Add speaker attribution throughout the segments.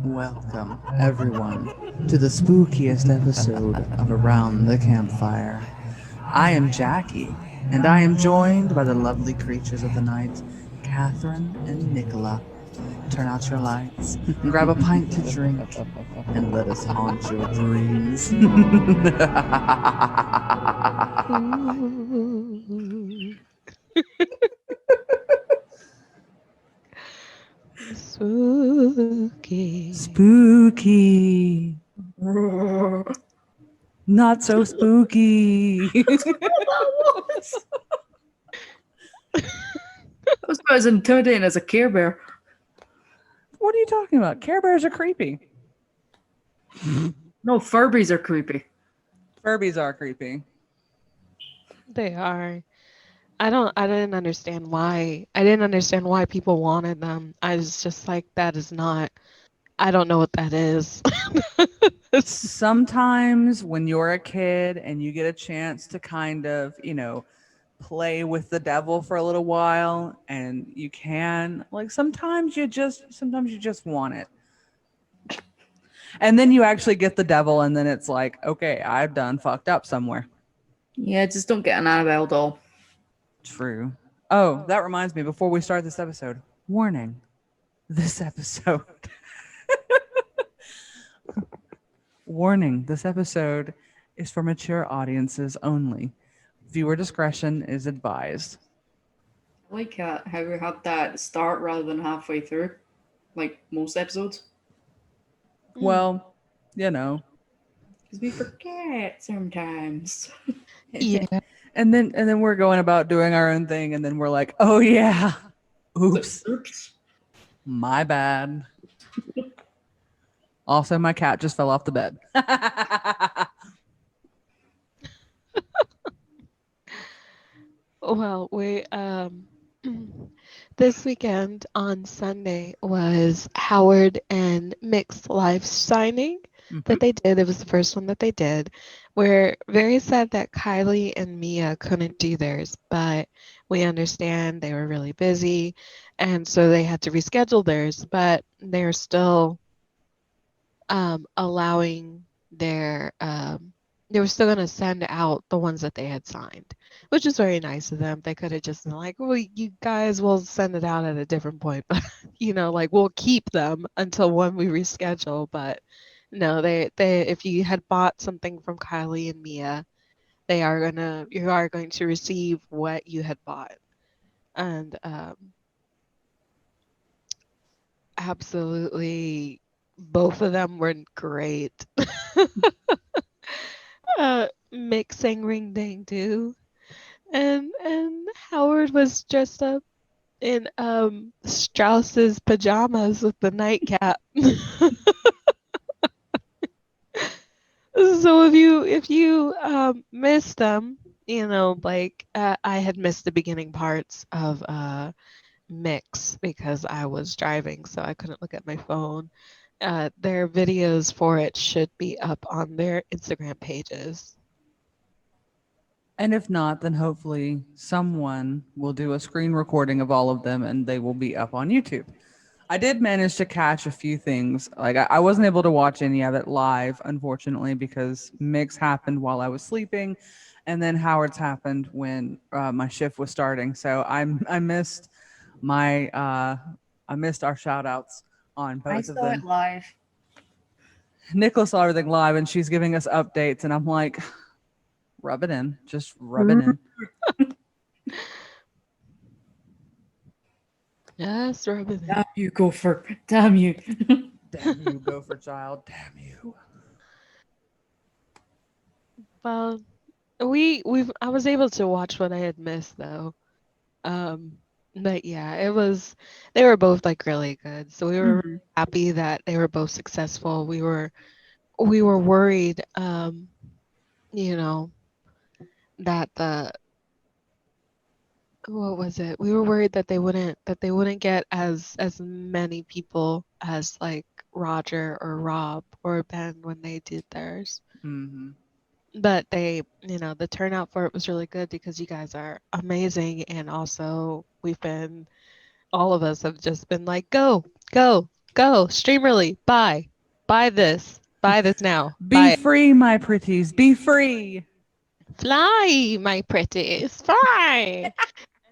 Speaker 1: Welcome, everyone, to the spookiest episode of Around the Campfire. I am Jackie, and I am joined by the lovely creatures of the night, Catherine and Nicola. Turn out your lights, grab a pint to drink, and let us haunt your dreams.
Speaker 2: Spooky.
Speaker 1: Spooky. Not so spooky.
Speaker 3: That was about as intimidating as a Care Bear.
Speaker 1: What are you talking about? Care Bears are creepy.
Speaker 3: No, Furbies are creepy.
Speaker 1: Furbies are creepy.
Speaker 2: They are. I didn't understand why. I didn't understand why people wanted them. I was just like, that is not. I don't know what that is.
Speaker 1: Sometimes when you're a kid and you get a chance to kind of, play with the devil for a little while, and you can, like, sometimes you just want it. And then you actually get the devil, and then it's like, okay, I've done fucked up somewhere.
Speaker 3: Yeah, just don't get an Annabelle doll.
Speaker 1: True. Oh, that reminds me, before we start this episode, warning. This episode. Warning, this episode is for mature audiences only. Viewer discretion is advised.
Speaker 3: I like how we had that start rather than halfway through, like most episodes.
Speaker 1: Well, because
Speaker 3: we forget sometimes.
Speaker 2: Yeah.
Speaker 1: And then we're going about doing our own thing, and then we're like, oh yeah, oops. My bad. Also, my cat just fell off the bed.
Speaker 2: Well, this weekend on Sunday was Howard and Mick's live signing that they did. It was the first one that they did. We're very sad that Kylie and Mia couldn't do theirs, but we understand they were really busy, and so they had to reschedule theirs, but they're still allowing their they were still going to send out the ones that they had signed, which is very nice of them. They could have just been like, well, you guys will send it out at a different point, but like we'll keep them until when we reschedule. But no, they if you had bought something from Kylie and Mia, you are going to receive what you had bought. And absolutely both of them were great. Mick sang Ring Dang too, and Howard was dressed up in Strauss's pajamas with the nightcap. So if you missed them, I had missed the beginning parts of Mix because I was driving, so I couldn't look at my phone. Their videos for it should be up on their Instagram pages.
Speaker 1: And if not, then hopefully someone will do a screen recording of all of them and they will be up on YouTube. I did manage to catch a few things. Like I wasn't able to watch any of it live, unfortunately, because Mix happened while I was sleeping, and then Howard's happened when my shift was starting. So I missed our shout outs on both of them.
Speaker 3: I saw it live.
Speaker 1: Nicola saw everything live, and she's giving us updates, and I'm like, rub it in. Just rub it in.
Speaker 2: Yes, rub it in.
Speaker 3: Damn you, Gopher. Damn you.
Speaker 1: Damn you, Gopher child. Damn you.
Speaker 2: Well, I was able to watch what I had missed though. But yeah, they were both like really good. So we were really happy that they were both successful. We were worried, that what was it? We were worried that they wouldn't get as many people as like Roger or Rob or Ben when they did theirs.
Speaker 1: Mm-hmm.
Speaker 2: But they, the turnout for it was really good because you guys are amazing, and also all of us have just been like, go, Go, Streamerly, buy this now.
Speaker 1: Be
Speaker 2: Buy it.
Speaker 1: free, my pretties. Be free.
Speaker 2: Fly, my pretties, fly.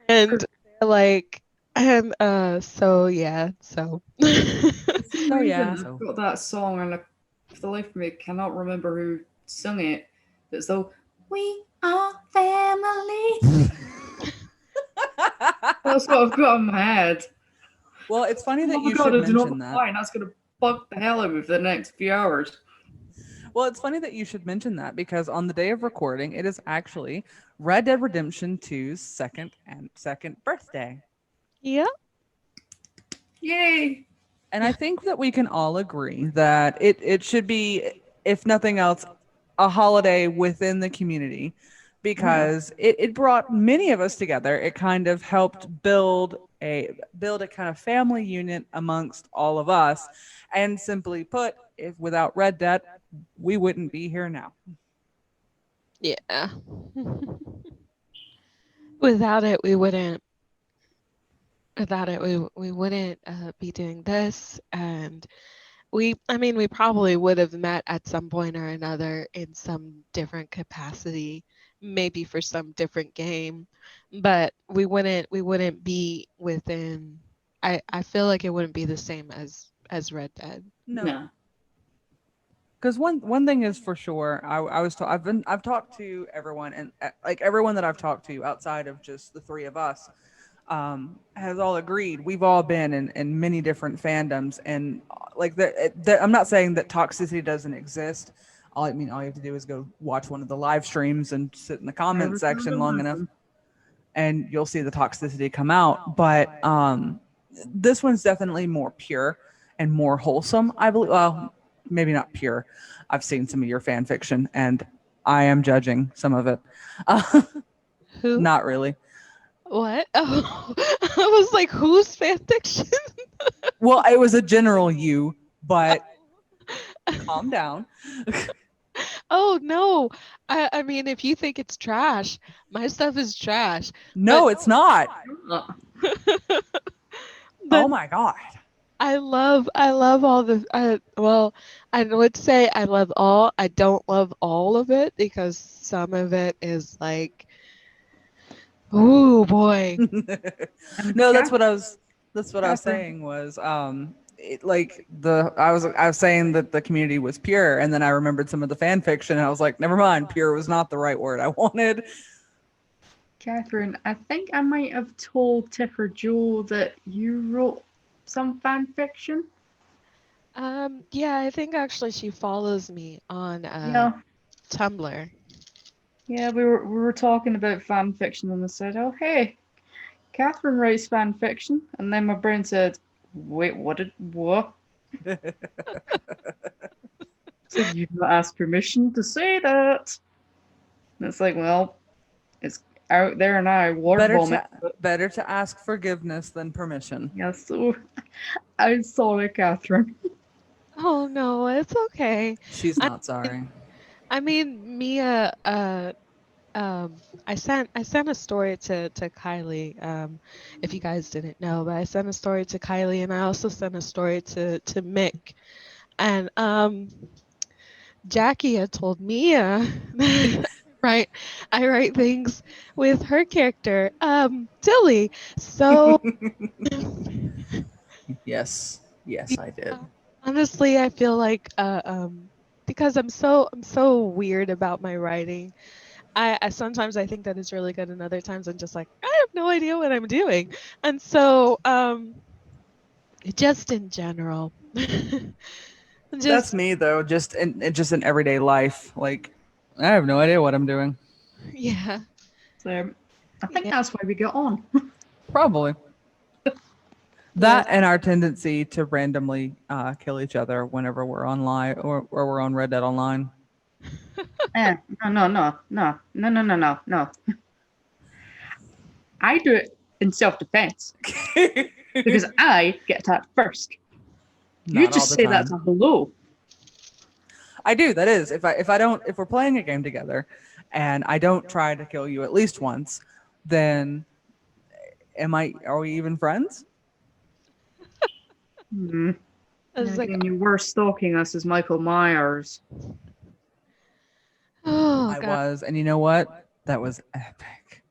Speaker 2: And they're like, and so yeah, so
Speaker 3: For some
Speaker 1: So,
Speaker 3: reason,
Speaker 1: yeah,
Speaker 3: I've
Speaker 1: so.
Speaker 3: got that song, and for the life of me, cannot remember who sung it. It's though we are family. That's what I've got in my head.
Speaker 1: Well, it's funny that
Speaker 3: Oh my
Speaker 1: you
Speaker 3: god,
Speaker 1: should
Speaker 3: I do not
Speaker 1: mention that.
Speaker 3: know why, and that's gonna fuck the hell out of me for the next few hours.
Speaker 1: Well, it's funny that you should mention that because on the day of recording, it is actually Red Dead Redemption 2's second birthday.
Speaker 2: yeah.
Speaker 3: Yay!
Speaker 1: And I think that we can all agree that it should be, if nothing else, a holiday within the community because it brought many of us together. It kind of helped build a kind of family unit amongst all of us. And simply put, if without Red Dead, we wouldn't be here now.
Speaker 2: Yeah. Without it, we wouldn't. Without it, we wouldn't be doing this, and we probably would have met at some point or another in some different capacity, maybe for some different game, but we wouldn't be within. I feel like it wouldn't be the same as Red Dead.
Speaker 3: No.
Speaker 1: Because one thing is for sure, I've talked to everyone, and like everyone that I've talked to outside of just the three of us, has all agreed. We've all been in many different fandoms, and like I'm not saying that toxicity doesn't exist. All you have to do is go watch one of the live streams and sit in the comment section long enough, and you'll see the toxicity come out. But this one's definitely more pure and more wholesome, I believe. Well, maybe not pure. I've seen some of your fan fiction, and I am judging some of it.
Speaker 2: Who?
Speaker 1: Not really.
Speaker 2: What? Oh, I was like, whose fanfiction?
Speaker 1: Well, it was a general you, but calm down.
Speaker 2: Oh no. I mean, if you think it's trash, my stuff is trash.
Speaker 1: No, it's not.
Speaker 2: But
Speaker 1: Oh my god.
Speaker 2: I love all the well, I would say I love all. I don't love all of it because some of it is like, oh boy.
Speaker 1: No, that's what I was saying was I was saying that the community was pure, and then I remembered some of the fan fiction and I was like, never mind, pure was not the right word I wanted.
Speaker 3: Catherine, I think I might have told Tiff or Joe that you wrote some fan fiction.
Speaker 2: Yeah, I think actually she follows me on
Speaker 3: Yeah.
Speaker 2: Tumblr.
Speaker 3: Yeah, we were talking about fan fiction, and I said, "Oh, hey, Catherine writes fan fiction," and then my brain said, "Wait, what? So you've not asked permission to say that?" And it's like, well, it's out there now.
Speaker 1: Better to ask forgiveness than permission.
Speaker 3: Yeah, so I'm sorry, Catherine.
Speaker 2: Oh no, it's okay.
Speaker 1: She's not sorry.
Speaker 2: I mean, Mia. I sent a story to Kylie. If you guys didn't know, but I sent a story to Kylie, and I also sent a story to Mick, and Jackie had told Mia, right? I write things with her character, Tilly. So
Speaker 1: Yes, I did.
Speaker 2: honestly, I feel like because I'm so weird about my writing. I sometimes I think that it's really good, and other times I'm just like, I have no idea what I'm doing. And so just in general.
Speaker 1: That's me though, just in everyday life. Like, I have no idea what I'm doing.
Speaker 2: Yeah.
Speaker 3: So I think that's why we get on.
Speaker 1: Probably. That and our tendency to randomly kill each other whenever we're online or we're on Red Dead Online.
Speaker 3: No. I do it in self-defense because I get attacked first. You just say that's a hello.
Speaker 1: I do. That is, if we're playing a game together, and I don't try to kill you at least once, then are we even friends?
Speaker 2: I was like,
Speaker 3: Again, you were stalking us as Michael Myers.
Speaker 2: oh
Speaker 1: I
Speaker 2: god,
Speaker 1: was, and you know what? That was epic.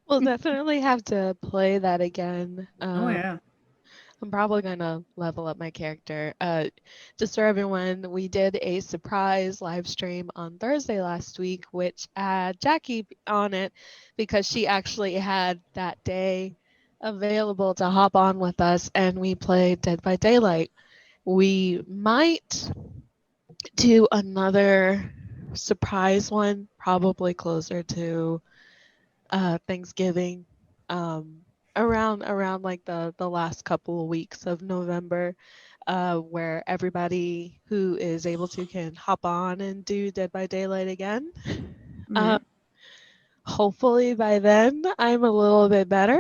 Speaker 2: we'll definitely have to play that again.
Speaker 3: Oh yeah.
Speaker 2: I'm probably gonna level up my character. Just for everyone, we did a surprise live stream on Thursday last week, which had Jackie on it because she actually had that day available to hop on with us, and we played Dead by Daylight. We might do another surprise one, probably closer to Thanksgiving, around like the last couple of weeks of November, where everybody who is able to can hop on and do Dead by Daylight again.
Speaker 3: Yeah.
Speaker 2: Hopefully by then I'm a little bit better.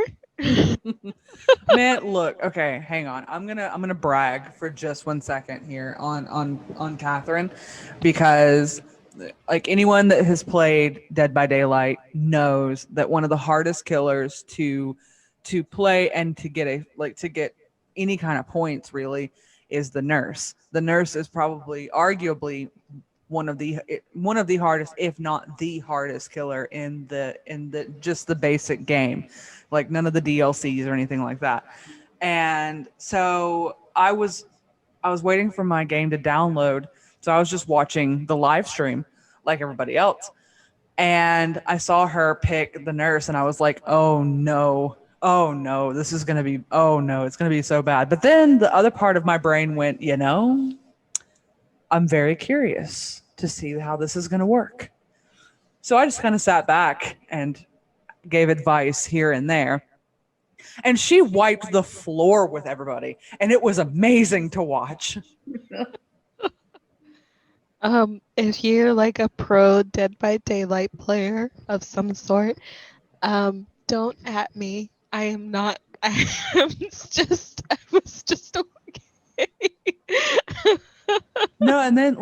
Speaker 1: Man, look, okay, hang on. I'm gonna brag for just 1 second here on Catherine, because like anyone that has played Dead by Daylight knows that one of the hardest killers to play and to get any kind of points really is the nurse. The nurse is probably arguably one of the hardest, if not the hardest killer in the just the basic game, like none of the DLCs or anything like that. And so I was waiting for my game to download, so I was just watching the live stream like everybody else, and I saw her pick the nurse, and I was like, oh no. Oh no, this is gonna be, oh no, it's gonna be so bad. But then the other part of my brain went, I'm very curious to see how this is going to work. So I just kind of sat back and gave advice here and there. And she wiped the floor with everybody. And it was amazing to watch.
Speaker 2: If you're like a pro Dead by Daylight player of some sort, don't at me. I am not. I was just okay.
Speaker 1: No, and then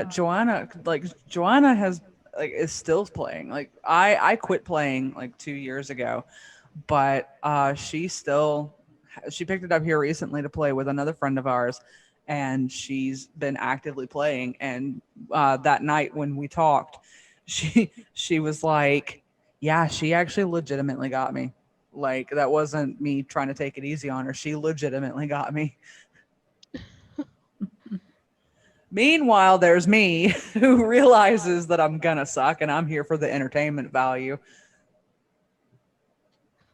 Speaker 1: Joanna has is still playing. Like I quit playing like 2 years ago, but she picked it up here recently to play with another friend of ours, and she's been actively playing. And that night when we talked, she was like, yeah, she actually legitimately got me. Like that wasn't me trying to take it easy on her. She legitimately got me. Meanwhile, there's me who realizes that I'm gonna suck and I'm here for the entertainment value.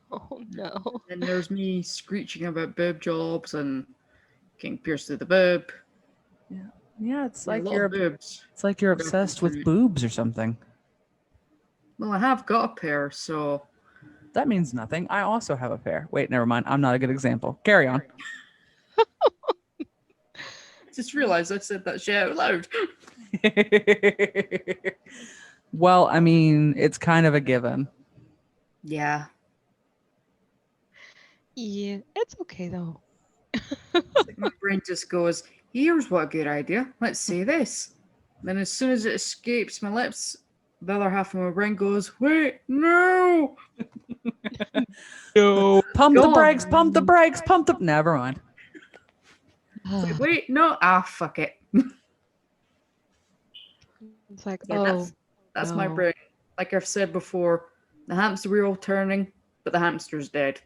Speaker 2: Oh no.
Speaker 3: And there's me screeching about boob jobs and getting pierced through the boob.
Speaker 1: Yeah, it's
Speaker 3: A
Speaker 1: like
Speaker 3: lot
Speaker 1: you're
Speaker 3: of boobs.
Speaker 1: obsessed with boobs or something.
Speaker 3: Well, I have got a pair, so
Speaker 1: That means nothing. I also have a pair. Wait, never mind. I'm not a good example. Carry on.
Speaker 3: just realised I said that shit out loud.
Speaker 1: Well, I mean, it's kind of a given.
Speaker 3: Yeah.
Speaker 2: Yeah, it's okay though.
Speaker 3: It's like my brain just goes, here's what a good idea. Let's say this. Then as soon as it escapes my lips, the other half of my brain goes, wait, no!
Speaker 2: No.
Speaker 1: Pump
Speaker 3: Go
Speaker 1: the
Speaker 3: on.
Speaker 1: brakes, pump the brakes, pump the. Never mind.
Speaker 3: It's like, wait, no, fuck it.
Speaker 2: It's like,
Speaker 3: Yeah,
Speaker 2: oh,
Speaker 3: that's my
Speaker 2: no.
Speaker 3: brain. Like I've said before, the hamster wheel turning, but the hamster's dead.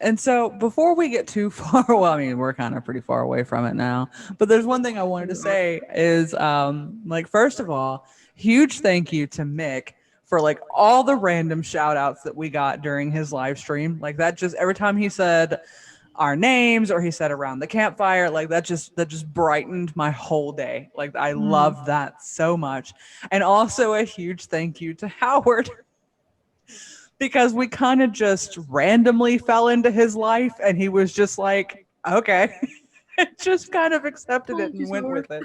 Speaker 1: And so before we get too far, well, I mean, we're kind of pretty far away from it now, but there's one thing I wanted to say is, like, first of all, huge thank you to Mick for like all the random shout outs that we got during his live stream. Like that just every time he said our names or he said around the campfire, like that just brightened my whole day. Like I love that so much. And also a huge thank you to Howard, because we kind of just randomly fell into his life and he was just like, okay, just kind of accepted it and went with it.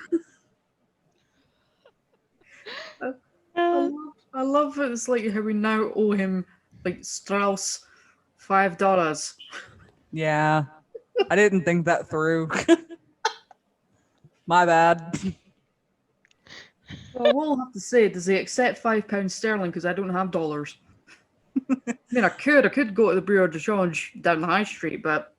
Speaker 3: I love it. It's like how we now owe him like Strauss $5.
Speaker 1: Yeah, I didn't think that through. My bad.
Speaker 3: Well, we'll have to say, does he accept £5 sterling? Because I don't have dollars. I mean, I could go to the Bureau de Change down the high street, but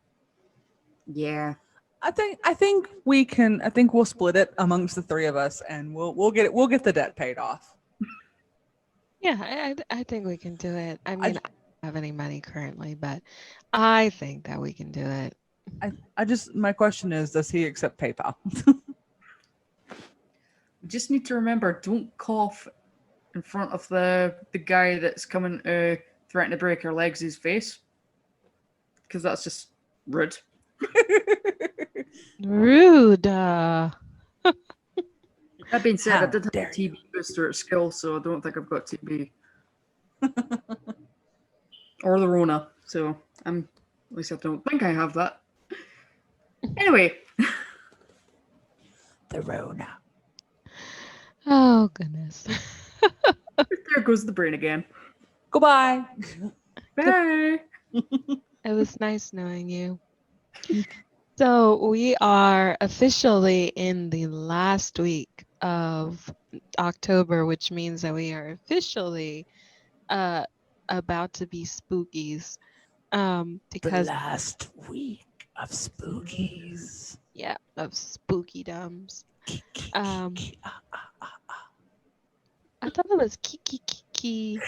Speaker 3: yeah.
Speaker 1: I think we can. I think we'll split it amongst the three of us, and we'll get it. We'll get the debt paid off.
Speaker 2: Yeah, I think we can do it. I
Speaker 1: I-
Speaker 2: mean, I don't have any money currently, but I think that we can do it.
Speaker 1: I just my question is, does he accept PayPal?
Speaker 3: You just need to remember, don't cough in front of the guy that's coming to threaten to break your legs' face, because that's just rude.
Speaker 2: Rude.
Speaker 3: That being said, I
Speaker 1: How
Speaker 3: did have a
Speaker 1: dare you.
Speaker 3: TB booster at school, so I don't think I've got TB or the Rona. So at least I don't think I have that. Anyway,
Speaker 1: The Rona.
Speaker 2: Oh goodness.
Speaker 3: there goes the brain again.
Speaker 1: Goodbye.
Speaker 3: Bye.
Speaker 2: It was nice knowing you. So we are officially in the last week of October, which means that we are officially about to be spookies.
Speaker 1: The
Speaker 2: Because
Speaker 1: last week of spookies.
Speaker 2: yeah, of spooky-dums. I thought it was kiki kiki.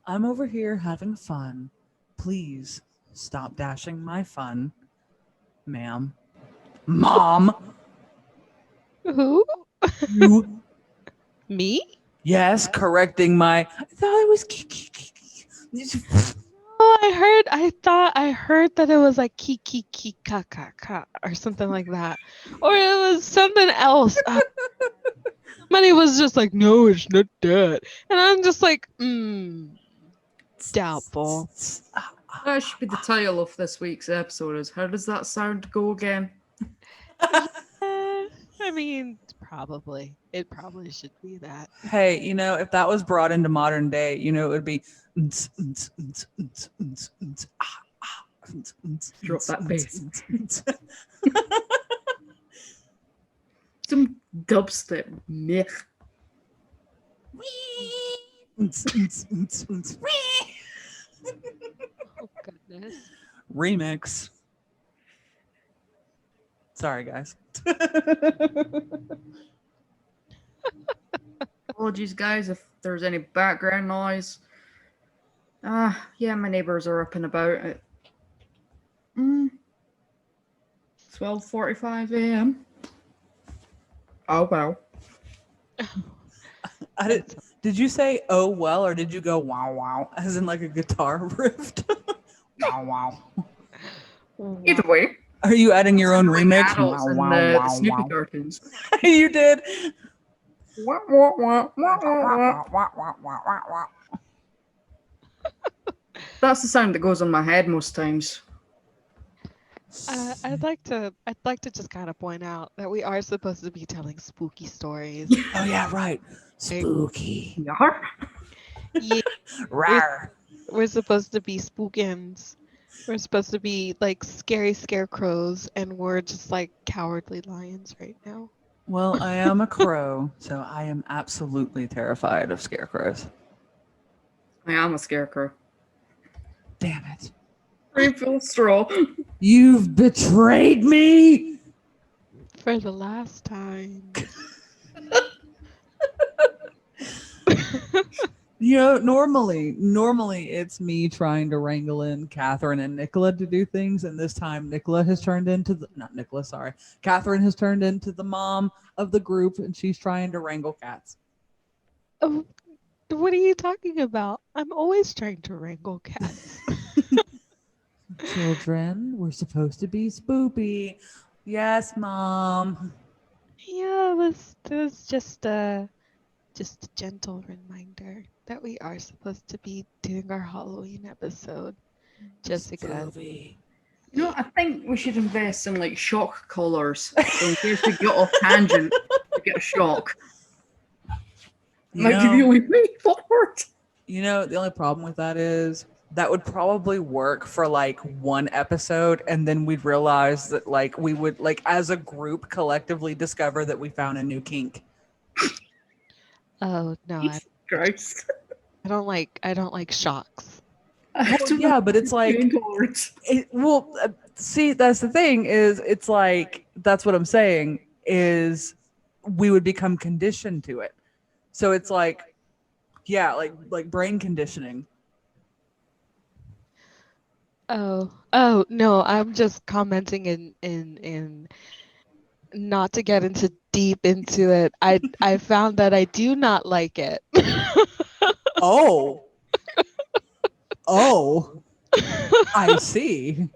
Speaker 1: I'm over here having fun. Please stop dashing my fun, ma'am. Mom,
Speaker 2: Who?
Speaker 1: you.
Speaker 2: Me?
Speaker 1: Yes, correcting my. I thought it was.
Speaker 2: Oh, I heard that it was like kiki kiki ka ka ka or something like that, or it was something else. Somebody was just like, "No, it's not that," and I'm just like, doubtful.
Speaker 3: That should be the title of this week's episode. Is how does that sound go again?
Speaker 2: I mean, probably. It probably should be that.
Speaker 1: Hey, if that was brought into modern day, it would be.
Speaker 3: Drop that bass. Some dubstep myth.
Speaker 2: Oh goodness.
Speaker 1: Remix. Sorry, guys.
Speaker 3: Apologies, guys, if there's any background noise. Yeah, my neighbors are up and about at 12:45 a.m. Oh well.
Speaker 1: Did you say oh well, or did you go wow wow as in like a guitar riff? Wow wow.
Speaker 3: Either way.
Speaker 1: Are you adding your own remix?
Speaker 3: Adults in the Snoopy cartoons.
Speaker 1: You did.
Speaker 3: That's the sound that goes on my head most times.
Speaker 2: I'd like to just kind of point out that we are supposed to be telling spooky stories.
Speaker 1: Oh yeah, right. Spooky.
Speaker 3: Yar.
Speaker 2: Yeah,
Speaker 1: Rawr.
Speaker 2: we're supposed to be spookins. We're supposed to be like scary scarecrows, and we're just like cowardly lions right now.
Speaker 1: Well, I am a crow, so I am absolutely terrified of scarecrows.
Speaker 3: I am a scarecrow.
Speaker 1: Damn it.
Speaker 3: Refill straw.
Speaker 1: You've betrayed me.
Speaker 2: For the last time.
Speaker 1: Normally it's me trying to wrangle in Catherine and Nicola to do things, and this time Catherine has turned into the mom of the group, and she's trying to wrangle cats.
Speaker 2: Oh, what are you talking about? I'm always trying to wrangle cats.
Speaker 1: Children, we're supposed to be spoopy. Yes, Mom.
Speaker 2: Yeah, it was just a gentle reminder that we are supposed to be doing our Halloween episode. Just because.
Speaker 1: Spoopy.
Speaker 3: I think we should invest in like shock collars. So in case we get off tangent, we get a shock. Might give you a wee forward.
Speaker 1: The only problem with that is that would probably work for like one episode, and then we'd realize that like we would like as a group collectively discover that we found a new kink.
Speaker 2: Oh no,
Speaker 3: Jesus Christ.
Speaker 2: I don't like shocks.
Speaker 1: Well, yeah, but it's like see, that's the thing is it's like that's what I'm saying is we would become conditioned to it. So it's like yeah, like brain conditioning.
Speaker 2: Oh no, I'm just commenting in not to get into deep into it. I found that I do not like it.
Speaker 1: Oh. Oh. I see.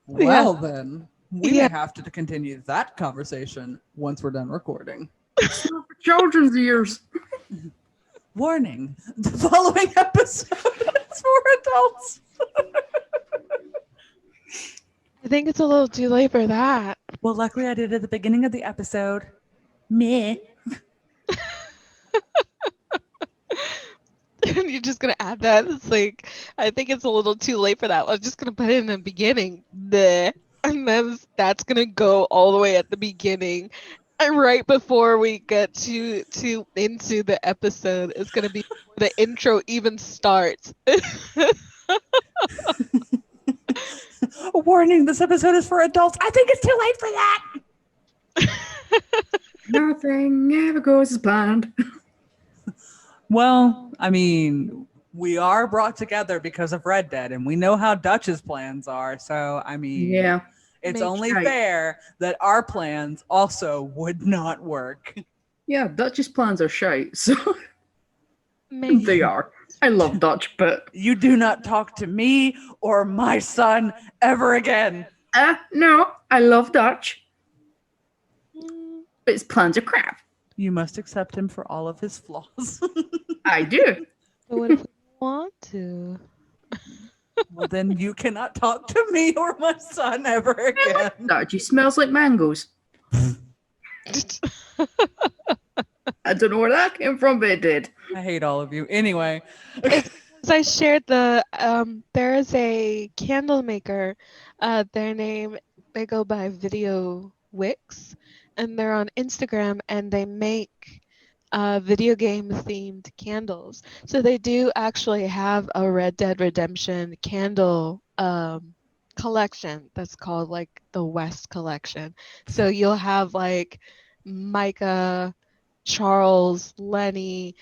Speaker 1: Well then, we may have to continue that conversation once we're done recording.
Speaker 3: It's not for children's ears.
Speaker 1: Warning, the following episode is for adults.
Speaker 2: I think it's a little too late for that.
Speaker 1: Well, luckily I did it at the beginning of the episode. Meh.
Speaker 2: And you're just gonna add that. It's like I think it's a little too late for that. I'm just gonna put it in the beginning. Bleh. And then that's gonna go all the way at the beginning. And right before we get to into the episode, it's gonna be before the intro even starts.
Speaker 1: A warning, this episode is for adults. I think it's too late for that.
Speaker 3: Nothing ever goes as planned.
Speaker 1: Well, I mean, we are brought together because of Red Dead, and we know how Dutch's plans are. So, I mean,
Speaker 3: Yeah.
Speaker 1: it's
Speaker 2: Make
Speaker 1: only
Speaker 3: right.
Speaker 1: fair that our plans also would not work.
Speaker 3: Yeah, Dutch's plans are shite, so
Speaker 2: Maybe.
Speaker 3: they are. I love Dutch, but
Speaker 1: You do not talk to me or my son ever again.
Speaker 3: no, I love Dutch,
Speaker 2: Mm,
Speaker 3: but his plans are crap.
Speaker 1: You must accept him for all of his flaws.
Speaker 3: I do.
Speaker 2: But what if we want to?
Speaker 1: Well, then you cannot talk to me or my son ever again.
Speaker 3: Dutch, he smells like mangoes. I don't know where that came from, but it did.
Speaker 1: I hate all of you. Anyway,
Speaker 2: As I shared the there is a candle maker. Their name, they go by Video Wicks, and they're on Instagram, and they make video game themed candles. So they do actually have a Red Dead Redemption candle collection that's called like the West Collection. So you'll have like Micah, Charles, Lenny,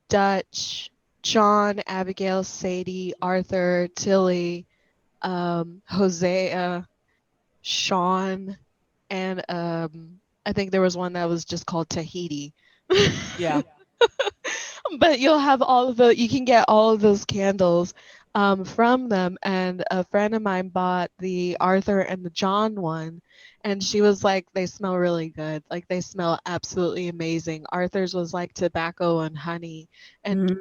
Speaker 2: Dutch, John, Abigail, Sadie, Arthur, Tilly, Hosea, Sean, and I think there was one that was just called Tahiti.
Speaker 1: yeah.
Speaker 2: But you'll have you can get all of those candles from them. And a friend of mine bought the Arthur and the John one, and she was like, they smell really good. Like they smell absolutely amazing. Arthur's was like tobacco and honey, and
Speaker 3: Mhm.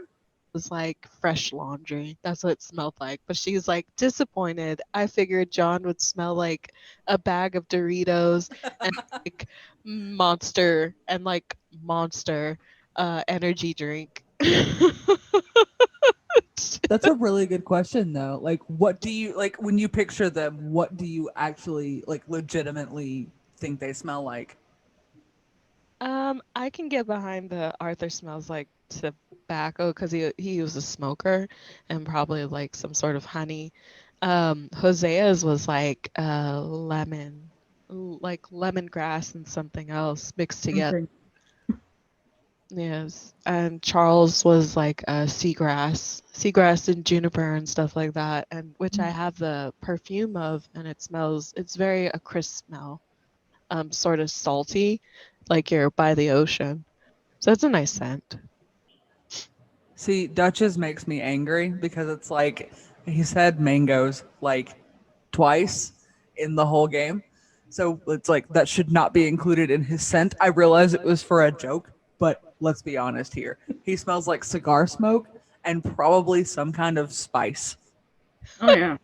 Speaker 2: was like fresh laundry. That's what it smelled like. But she's like disappointed. I figured John would smell like a bag of Doritos and like Monster energy drink.
Speaker 1: That's a really good question, though. Like, what do you like when you picture them? What do you actually like legitimately think they smell like?
Speaker 2: I can get behind the Arthur smells like tobacco because he was a smoker and probably like some sort of honey. Hosea's was like lemon, like lemongrass and something else mixed together.
Speaker 3: Okay.
Speaker 2: Yes, and Charles was like seagrass and juniper and stuff like that, and which I have the perfume of, and it's very a crisp smell, sort of salty, like you're by the ocean. So it's a nice scent.
Speaker 1: See, Duchess makes me angry because it's like he said mangoes like twice in the whole game. So it's like that should not be included in his scent. I realize it was for a joke, but let's be honest here. He smells like cigar smoke and probably some kind of spice.
Speaker 3: Oh yeah.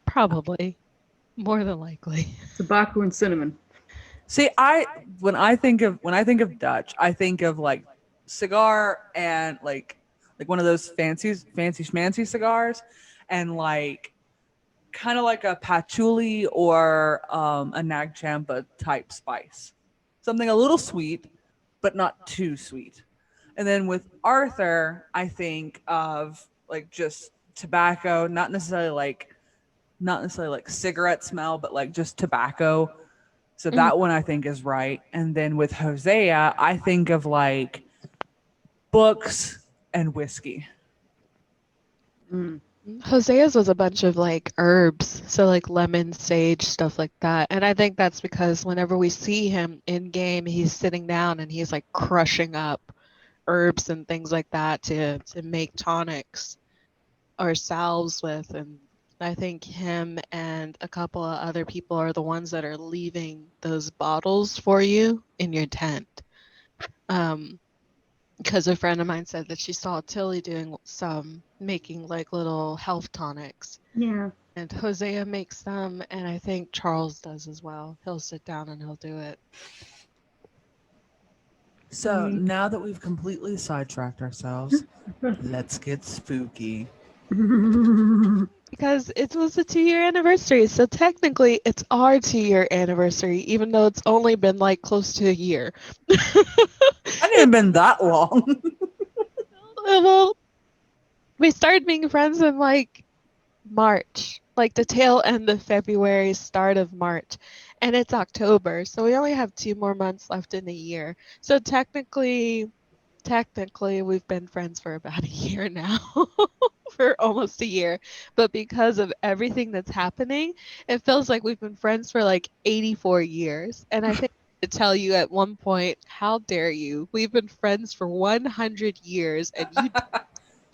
Speaker 2: Probably, more than likely.
Speaker 3: Tobacco and cinnamon.
Speaker 1: See, when I think of Dutch, I think of like cigar and like like one of those fancy schmancy cigars, and like kind of like a patchouli or a nag champa type spice, something a little sweet, but not too sweet. And then with Arthur, I think of like just tobacco, not necessarily like cigarette smell, but like just tobacco. So
Speaker 2: Mhm.
Speaker 1: that one I think is right. And then with Hosea, I think of like books and whiskey.
Speaker 3: Mm.
Speaker 2: Hosea's was a bunch of like herbs, so like lemon, sage, stuff like that. And I think that's because whenever we see him in game, he's sitting down and he's like crushing up herbs and things like that to make tonics or salves with. And I think him and a couple of other people are the ones that are leaving those bottles for you in your tent. Because a friend of mine said that she saw Tilly doing some, making like little health tonics.
Speaker 3: Yeah.
Speaker 2: And Hosea makes them, and I think Charles does as well. He'll sit down and he'll do it.
Speaker 1: So now that we've completely sidetracked ourselves, let's get spooky.
Speaker 2: Because it was a 2-year anniversary, so technically it's our 2-year anniversary, even though it's only been like close to a year.
Speaker 1: I didn't been that long.
Speaker 2: Well, we started being friends in like March, like the tail end of February, start of March, and it's October, so we only have 2 more months left in the year. So technically we've been friends for about a year now. For almost a year, but because of everything that's happening, it feels like we've been friends for like 84 years. And I think to tell you at one point, how dare you? We've been friends for 100 years and you did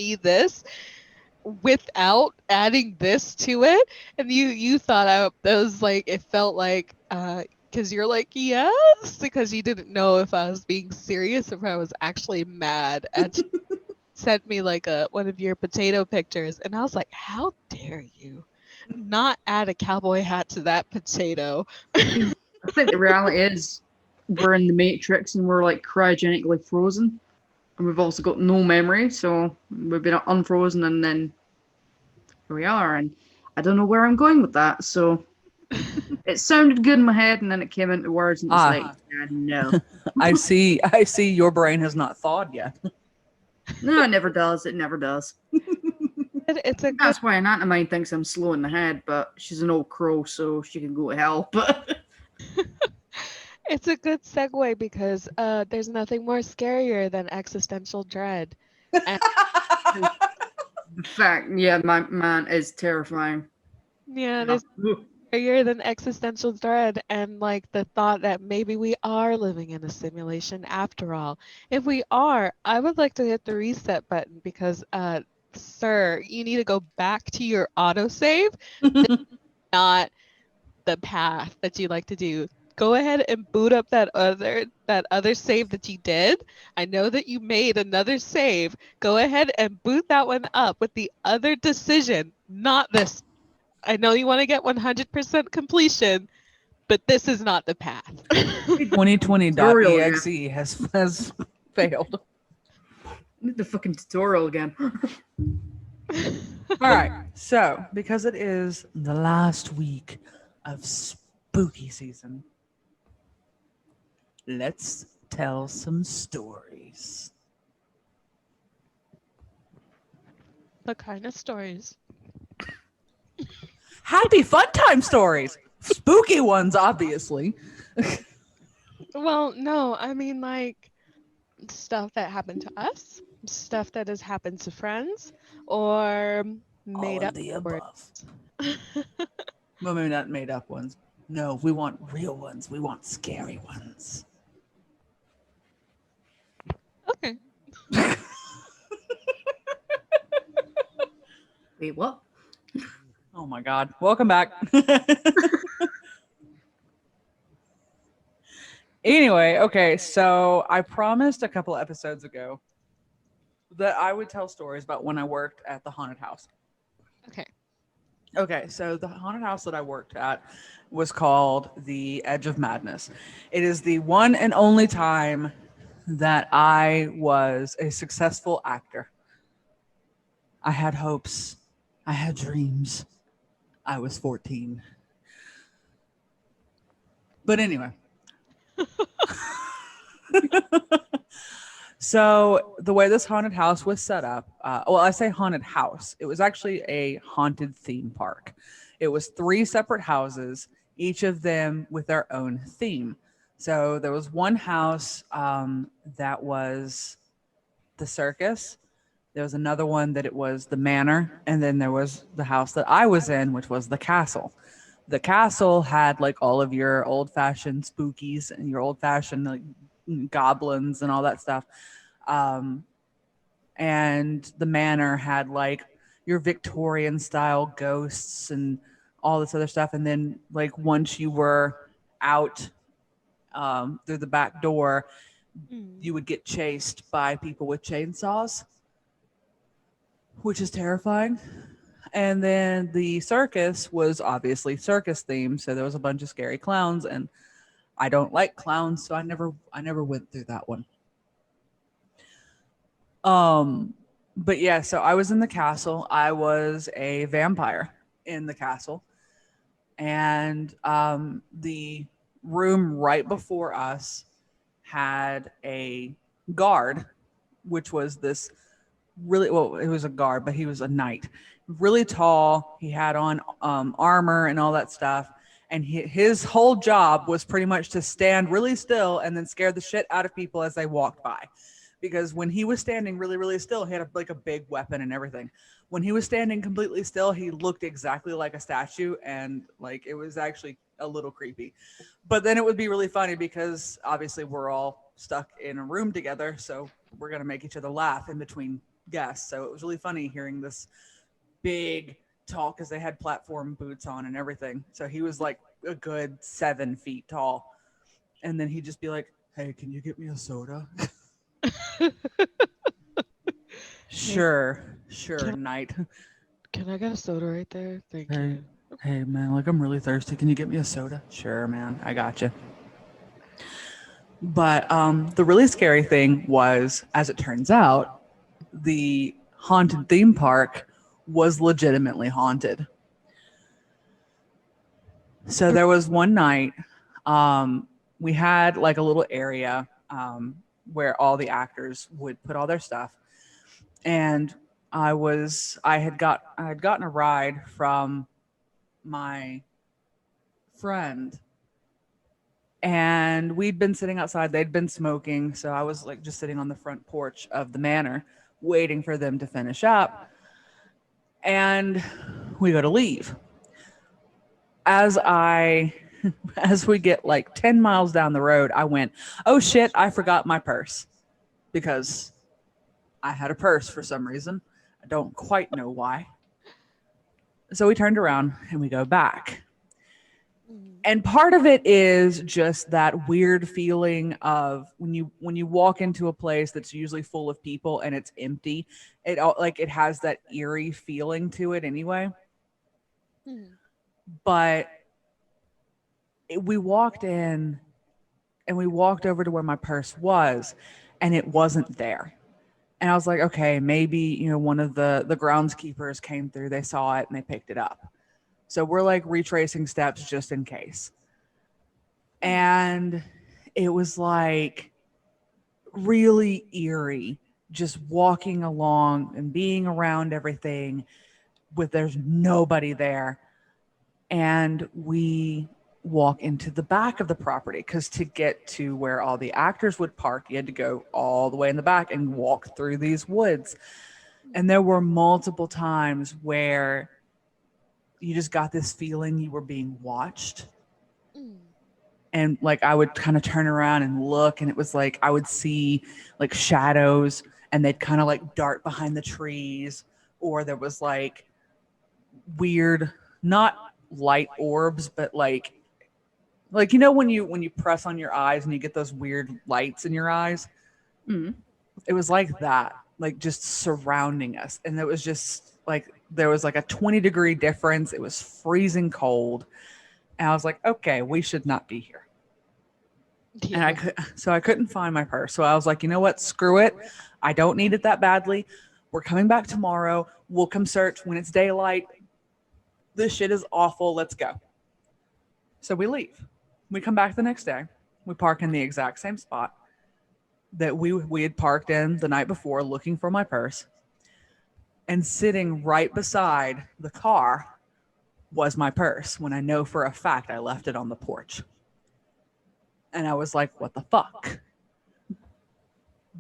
Speaker 2: me this without adding this to it. And you thought that was like, it felt like because you're like, yes, because you didn't know if I was being serious, if I was actually mad at sent me like one of your potato pictures, and I was like, how dare you not add a cowboy hat to that potato?
Speaker 3: I think the reality is we're in the Matrix and we're like cryogenically frozen. And we've also got no memory, so we've been unfrozen and then here we are. And I don't know where I'm going with that, so it sounded good in my head and then it came into words and it's like, no.
Speaker 1: I see your brain has not thawed yet.
Speaker 3: No, it never does. It never does.
Speaker 2: It's a good,
Speaker 3: That's why an aunt of mine thinks I'm slow in the head, but she's an old crow, so she can go to hell. But
Speaker 2: it's a good segue because there's nothing more scarier than existential dread. And
Speaker 3: in fact, yeah, my man is terrifying.
Speaker 2: yeah, there's scarier than existential dread, and like the thought that maybe we are living in a simulation after all. If we are, I would like to hit the reset button because sir, you need to go back to your autosave. Not the path that you like to do. Go ahead and boot up that other save that you did. I know that you made another save. Go ahead and boot that one up with the other decision, not this. I know you want to get 100% completion, but this is not the path.
Speaker 1: 2020.exe has failed.
Speaker 3: The fucking tutorial again.
Speaker 1: All right. So, because it is the last week of spooky season, let's tell some stories.
Speaker 2: What kind of stories?
Speaker 1: Happy fun time stories. Spooky ones, obviously.
Speaker 2: Well, no, I mean like stuff that happened to us, stuff that has happened to friends, or made
Speaker 1: All
Speaker 2: up
Speaker 1: of the
Speaker 2: words.
Speaker 1: above. Well, maybe not made up ones. No, we want real ones. We want scary ones.
Speaker 2: Okay.
Speaker 3: Wait, what?
Speaker 1: Oh my God. Welcome back. Anyway, okay, so I promised a couple episodes ago that I would tell stories about when I worked at the haunted house.
Speaker 2: Okay.
Speaker 1: Okay, so the haunted house that I worked at was called the Edge of Madness. It is the one and only time that I was a successful actor. I had hopes. I had dreams. I was 14. But anyway. So the way this haunted house was set up, well, I say haunted house. It was actually a haunted theme park. It was 3 separate houses, each of them with their own theme. So there was one house that was the circus. There was another one that it was the manor, and then there was the house that I was in, which was the castle. The castle had like all of your old-fashioned spookies and your old-fashioned like goblins and all that stuff. Um, and the manor had like your Victorian style ghosts and all this other stuff. And then like once you were out through the back door, you would get chased by people with chainsaws, which is terrifying. And then the circus was obviously circus themed, so there was a bunch of scary clowns, and I don't like clowns, so I never went through that one. But yeah, so I was in the castle. I was a vampire in the castle. And the room right before us had a guard, which was this really, well, it was a guard, but he was a knight. Really tall. He had on armor and all that stuff. And his whole job was pretty much to stand really still and then scare the shit out of people as they walked by. Because when he was standing really, really still, he had like a big weapon and everything. When he was standing completely still, he looked exactly like a statue, and like it was actually a little creepy. But then it would be really funny because obviously we're all stuck in a room together, so we're gonna make each other laugh in between guests. So it was really funny hearing this big tall, because they had platform boots on and everything. So he was like a good 7 feet tall, and then he'd just be like, "Hey, can you get me a soda?" Sure, knight.
Speaker 2: Can I get a soda right there? Thank
Speaker 1: Hey,
Speaker 2: you.
Speaker 1: hey, man, like I'm really thirsty. Can you get me a soda? Sure, man, I got you. But the really scary thing was, as it turns out, the haunted theme park was legitimately haunted. So there was one night, we had like a little area where all the actors would put all their stuff, and I had gotten a ride from my friend, and we'd been sitting outside. They'd been smoking, so I was like just sitting on the front porch of the manor waiting for them to finish up, and we go to leave. As we get like 10 miles down the road, I went, "Oh shit, I forgot my purse," because I had a purse for some reason. I don't quite know why. So we turned around and we go back. And part of it is just that weird feeling of when you walk into a place that's usually full of people and it's empty, it has that eerie feeling to it anyway. But we walked in and we walked over to where my purse was, and it wasn't there. And I was like, okay, maybe, one of the groundskeepers came through, they saw it and they picked it up. So we're like retracing steps just in case. And it was like really eerie, just walking along and being around everything with there's nobody there. And we walk into the back of the property, because to get to where all the actors would park, you had to go all the way in the back and walk through these woods. And there were multiple times where you just got this feeling you were being watched. And like I would kind of turn around and look, and it was like I would see like shadows, and they'd kind of like dart behind the trees, or there was like weird, not light orbs, but like when you press on your eyes and you get those weird lights in your eyes. It was like that, like just surrounding us. And it was just like there was like a 20-degree difference. It was freezing cold, and I was like, okay, we should not be here. Yeah. And I couldn't find my purse, so I was like, you know what, screw it, I don't need it that badly. We're coming back tomorrow. We'll come search when it's daylight. This shit is awful. Let's go. So we leave. We come back the next day. We park in the exact same spot that we had parked in the night before, looking for my purse. And sitting right beside the car was my purse, when I know for a fact I left it on the porch. And I was like, what the fuck?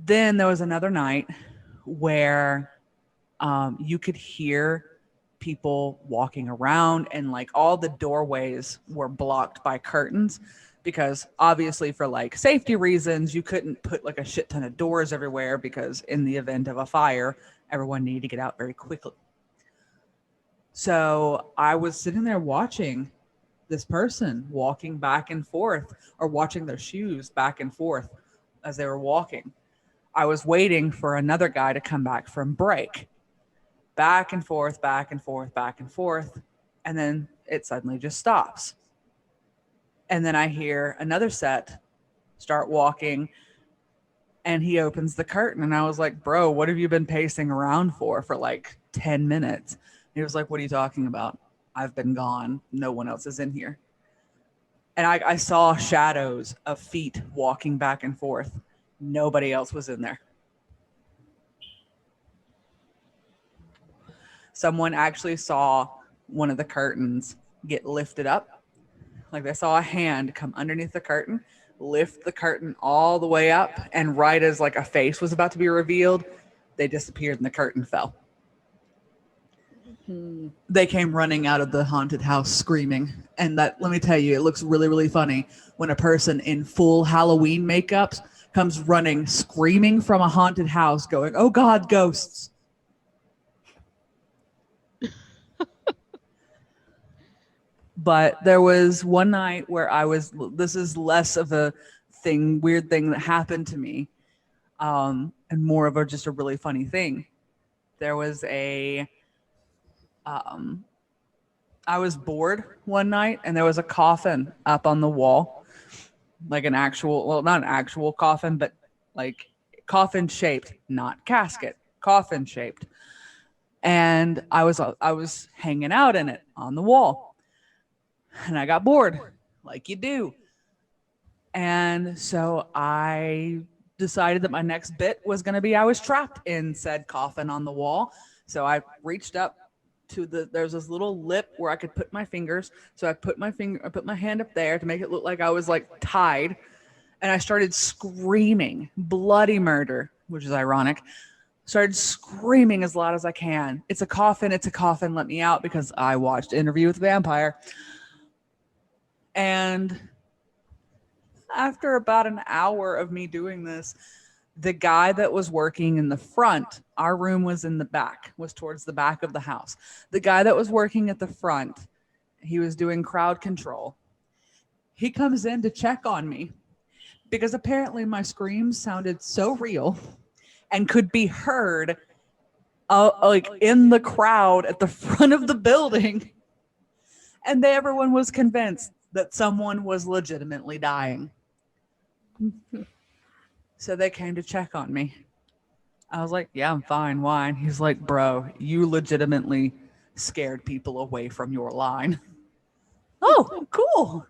Speaker 1: Then there was another night where you could hear people walking around, and like all the doorways were blocked by curtains, because obviously for like safety reasons you couldn't put like a shit ton of doors everywhere, because in the event of a fire everyone needed to get out very quickly. So I was sitting there watching this person walking back and forth, or watching their shoes back and forth as they were walking. I was waiting for another guy to come back from break. Back and forth, back and forth, back and forth. And then it suddenly just stops. And then I hear another set start walking, and he opens the curtain. And I was like, bro, what have you been pacing around for like 10 minutes? And he was like, what are you talking about? I've been gone. No one else is in here. And I saw shadows of feet walking back and forth. Nobody else was in there. Someone actually saw one of the curtains get lifted up. Like they saw a hand come underneath the curtain, lift the curtain all the way up, and right as like a face was about to be revealed, they disappeared and the curtain fell. They came running out of the haunted house screaming. And that, let me tell you, it looks really, really funny when a person in full Halloween makeup comes running, screaming from a haunted house going, oh God, ghosts. But there was one night where this is less of a weird thing that happened to me, and more of just a really funny thing. There was I was bored one night, and there was a coffin up on the wall, like an actual, well, not an actual coffin, but like coffin shaped, not casket, coffin shaped. And I was hanging out in it on the wall, and I got bored, like you do. And so I decided that my next bit was going to be I was trapped in said coffin on the wall. So I reached up to there's this little lip where I could put my fingers. So I put my hand up there to make it look like I was like tied. And I started screaming bloody murder, which is ironic. Started screaming as loud as I can. It's a coffin, let me out, because I watched Interview with the Vampire. And after about an hour of me doing this, the guy that was working in the front, our room was in the back, was towards the back of the house. The guy that was working at the front, he was doing crowd control. He comes in to check on me because apparently my screams sounded so real and could be heard like in the crowd at the front of the building. And everyone was convinced that someone was legitimately dying. So they came to check on me. I was like, yeah, I'm fine. Why? And he's like, bro, you legitimately scared people away from your line. Oh, cool.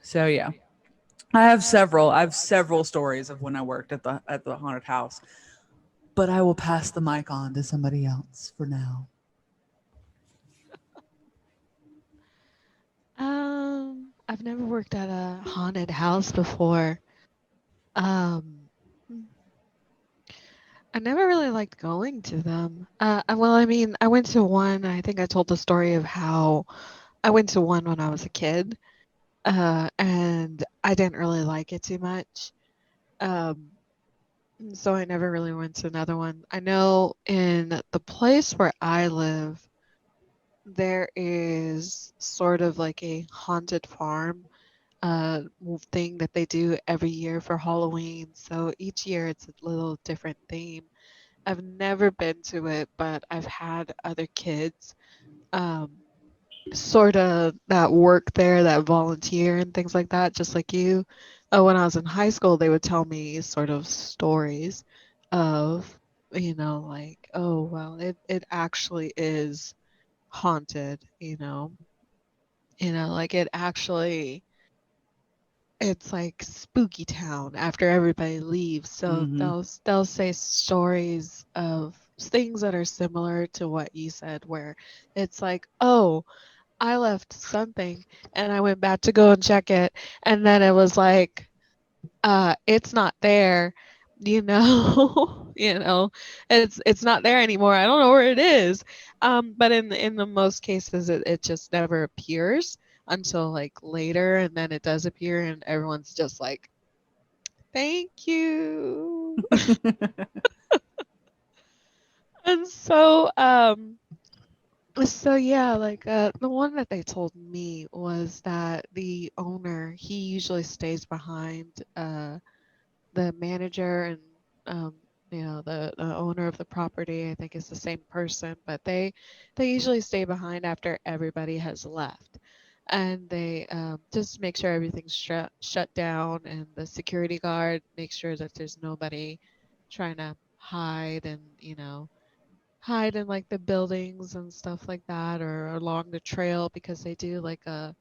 Speaker 1: So yeah, I have several stories of when I worked at the haunted house, but I will pass the mic on to somebody else for now.
Speaker 2: I've never worked at a haunted house before. I never really liked going to them. Well, I mean, I went to one. I think I told the story of how I went to one when I was a kid, and I didn't really like it too much. So I never really went to another one. I know in the place where I live, there is sort of like a haunted farm thing that they do every year for Halloween. So each year it's a little different theme. I've never been to it, but I've had other kids sort of that work there, that volunteer and things like that, just like you. When I was in high school, they would tell me sort of stories of, like, oh, well, it actually is haunted, like it actually, it's like spooky town after everybody leaves. So
Speaker 1: Mm-hmm.
Speaker 2: they'll say stories of things that are similar to what you said, where it's like, oh, I left something and I went back to go and check it, and then it was like, it's not there, it's not there anymore. I don't know where it is. But in the most cases, it just never appears until like later, and then it does appear, and everyone's just like, thank you. And so yeah, like the one that they told me was that the owner, he usually stays behind, the manager, and um, the owner of the property, I think, is the same person, but they usually stay behind after everybody has left, and they just make sure everything's shut down, and the security guard makes sure that there's nobody trying to hide in like the buildings and stuff like that, or along the trail, because they do like a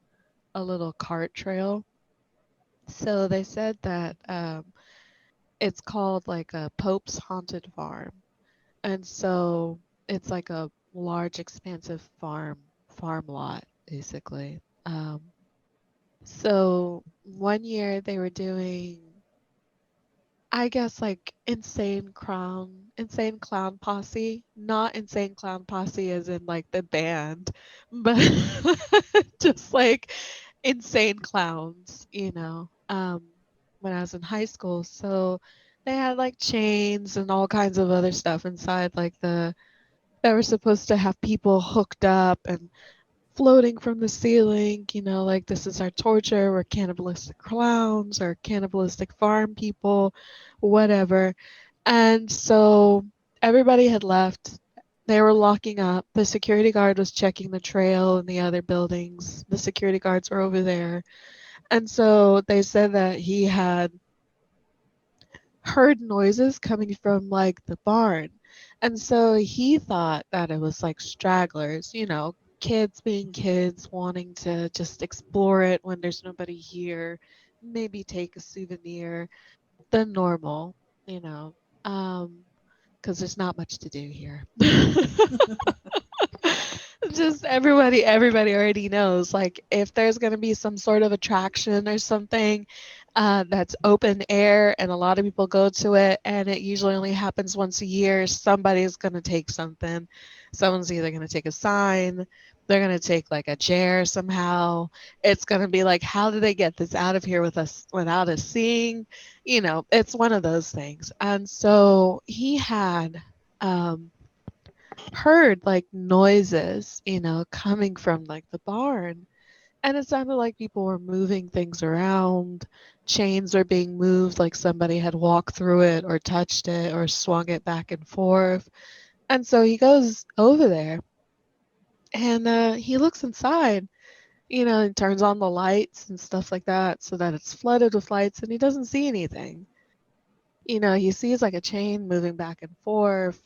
Speaker 2: little cart trail. So they said that it's called like a Pope's Haunted Farm. And so it's like a large, expansive farm lot, basically. So one year they were doing, I guess, like insane clown posse, not insane clown posse as in like the band, but just like insane clowns, when I was in high school. So they had like chains and all kinds of other stuff inside, like that were supposed to have people hooked up and floating from the ceiling, like, this is our torture, we're cannibalistic clowns or cannibalistic farm people, whatever. And so everybody had left. They were locking up. The security guard was checking the trail in the other buildings. The security guards were over there. And so they said that he had heard noises coming from like the barn. And so he thought that it was like stragglers, kids being kids, wanting to just explore it when there's nobody here, maybe take a souvenir, the normal, you know, um, because there's not much to do here. Just everybody already knows, like, if there's going to be some sort of attraction or something, that's open air and a lot of people go to it, and it usually only happens once a year, somebody's going to take something. Someone's either going to take a sign, they're going to take like a chair somehow. It's going to be like, how did they get this out of here with us without us seeing? It's one of those things. And so he had heard like noises, coming from like the barn. And it sounded like people were moving things around. Chains were being moved, like somebody had walked through it or touched it or swung it back and forth. And so he goes over there, and he looks inside, and turns on the lights and stuff like that so that it's flooded with lights, and he doesn't see anything. He sees like a chain moving back and forth,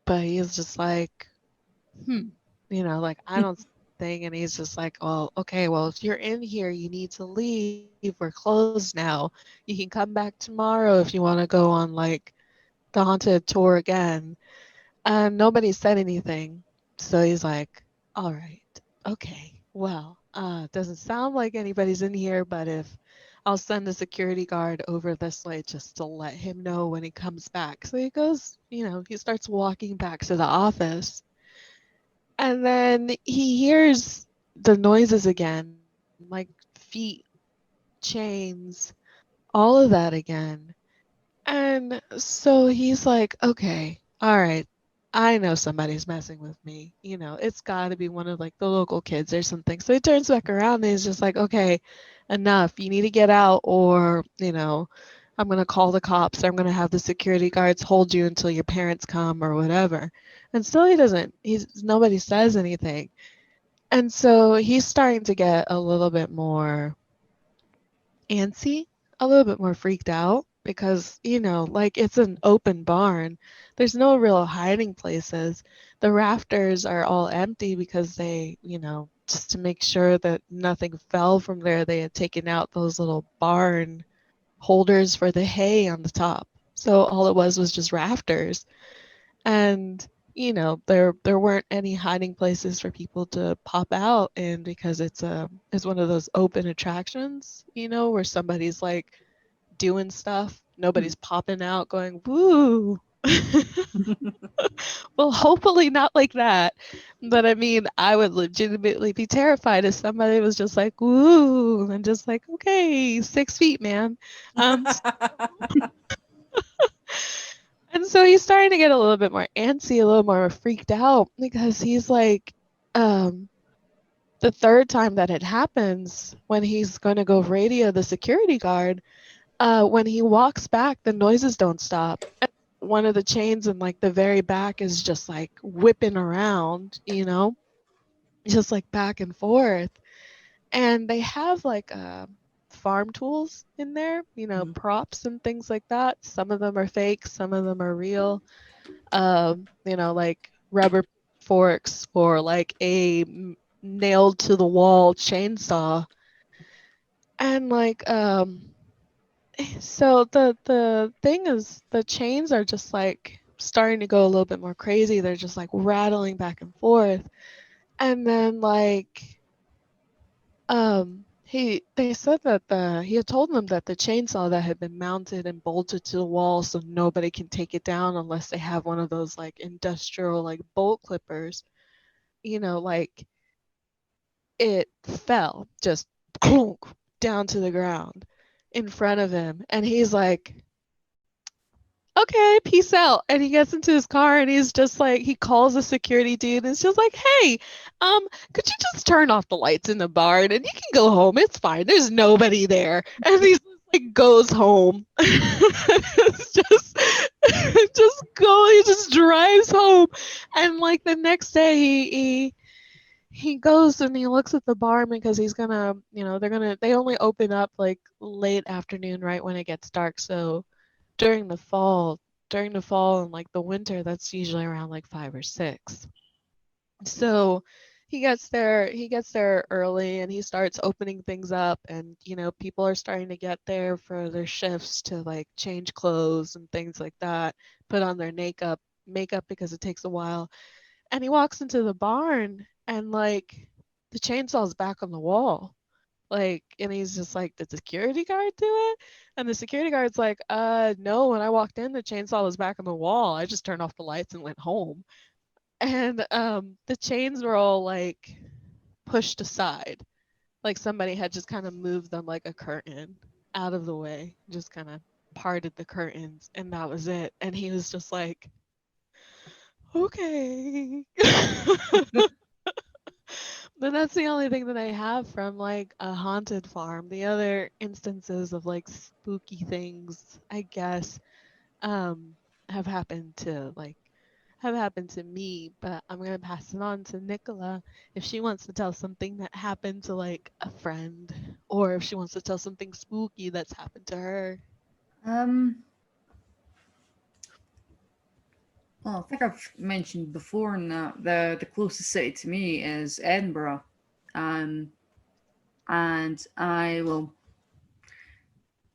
Speaker 2: but he's just like, like, I don't see anything. And he's just like, well, okay, well, if you're in here, you need to leave. We're closed now. You can come back tomorrow if you want to go on like the haunted tour again. And nobody said anything. So he's like, all right, okay, well, doesn't sound like anybody's in here, but if I'll send a security guard over this way just to let him know when he comes back. So he goes, he starts walking back to the office. And then he hears the noises again, like feet, chains, all of that again. And so he's like, okay, all right, I know somebody's messing with me. It's got to be one of like the local kids or something. So he turns back around and he's just like, okay, enough. You need to get out, or, I'm going to call the cops. I'm going to have the security guards hold you until your parents come or whatever. And still nobody says anything. And so he's starting to get a little bit more antsy, a little bit more freaked out, because, like it's an open barn. There's no real hiding places. The rafters are all empty because they, just to make sure that nothing fell from there, they had taken out those little barn holders for the hay on the top. So all it was just rafters. And there weren't any hiding places for people to pop out in because it's one of those open attractions, where somebody's like doing stuff. Nobody's popping out going, woo. Well, hopefully not like that. But I mean, I would legitimately be terrified if somebody was just like, woo, and just like, okay, 6 feet, man. And so he's starting to get a little bit more antsy, a little more freaked out because he's like, the third time that it happens, when he's going to go radio the security guard, when he walks back, the noises don't stop. One of the chains in like the very back is just like whipping around, just like back and forth. And they have like farm tools in there, props and things like that. Some of them are fake, some of them are real. Like rubber forks or like a nailed to the wall chainsaw. And like so the thing is, the chains are just like starting to go a little bit more crazy. They're just like rattling back and forth. And then like they said that he had told them that the chainsaw that had been mounted and bolted to the wall so nobody can take it down unless they have one of those like industrial like bolt clippers, like it fell just down to the ground in front of him. And he's like, okay, peace out. And he gets into his car and he's just like, he calls the security dude and it's just like, hey, could you just turn off the lights in the barn and you can go home? It's fine. There's nobody there. And he's like goes home. It's just he just drives home. And like the next day he goes and he looks at the barn because he's gonna, they only open up like late afternoon, right when it gets dark. So during the fall and like the winter, that's usually around like 5 or 6. So he gets there early and he starts opening things up, and people are starting to get there for their shifts to like change clothes and things like that, put on their makeup because it takes a while. And he walks into the barn and like the chainsaw's back on the wall. Like, and he's just like, did the security guard do it? And the security guard's like, no, when I walked in, the chainsaw was back on the wall. I just turned off the lights and went home. And the chains were all like pushed aside. Like somebody had just kind of moved them like a curtain out of the way, just kind of parted the curtains, and that was it. And he was just like, okay. But that's the only thing that I have from like a haunted farm. The other instances of like spooky things, I guess, have happened to me, but I'm gonna pass it on to Nicola if she wants to tell something that happened to like a friend, or if she wants to tell something spooky that's happened to her.
Speaker 3: Well, I think I've mentioned before that the closest city to me is Edinburgh, and I will,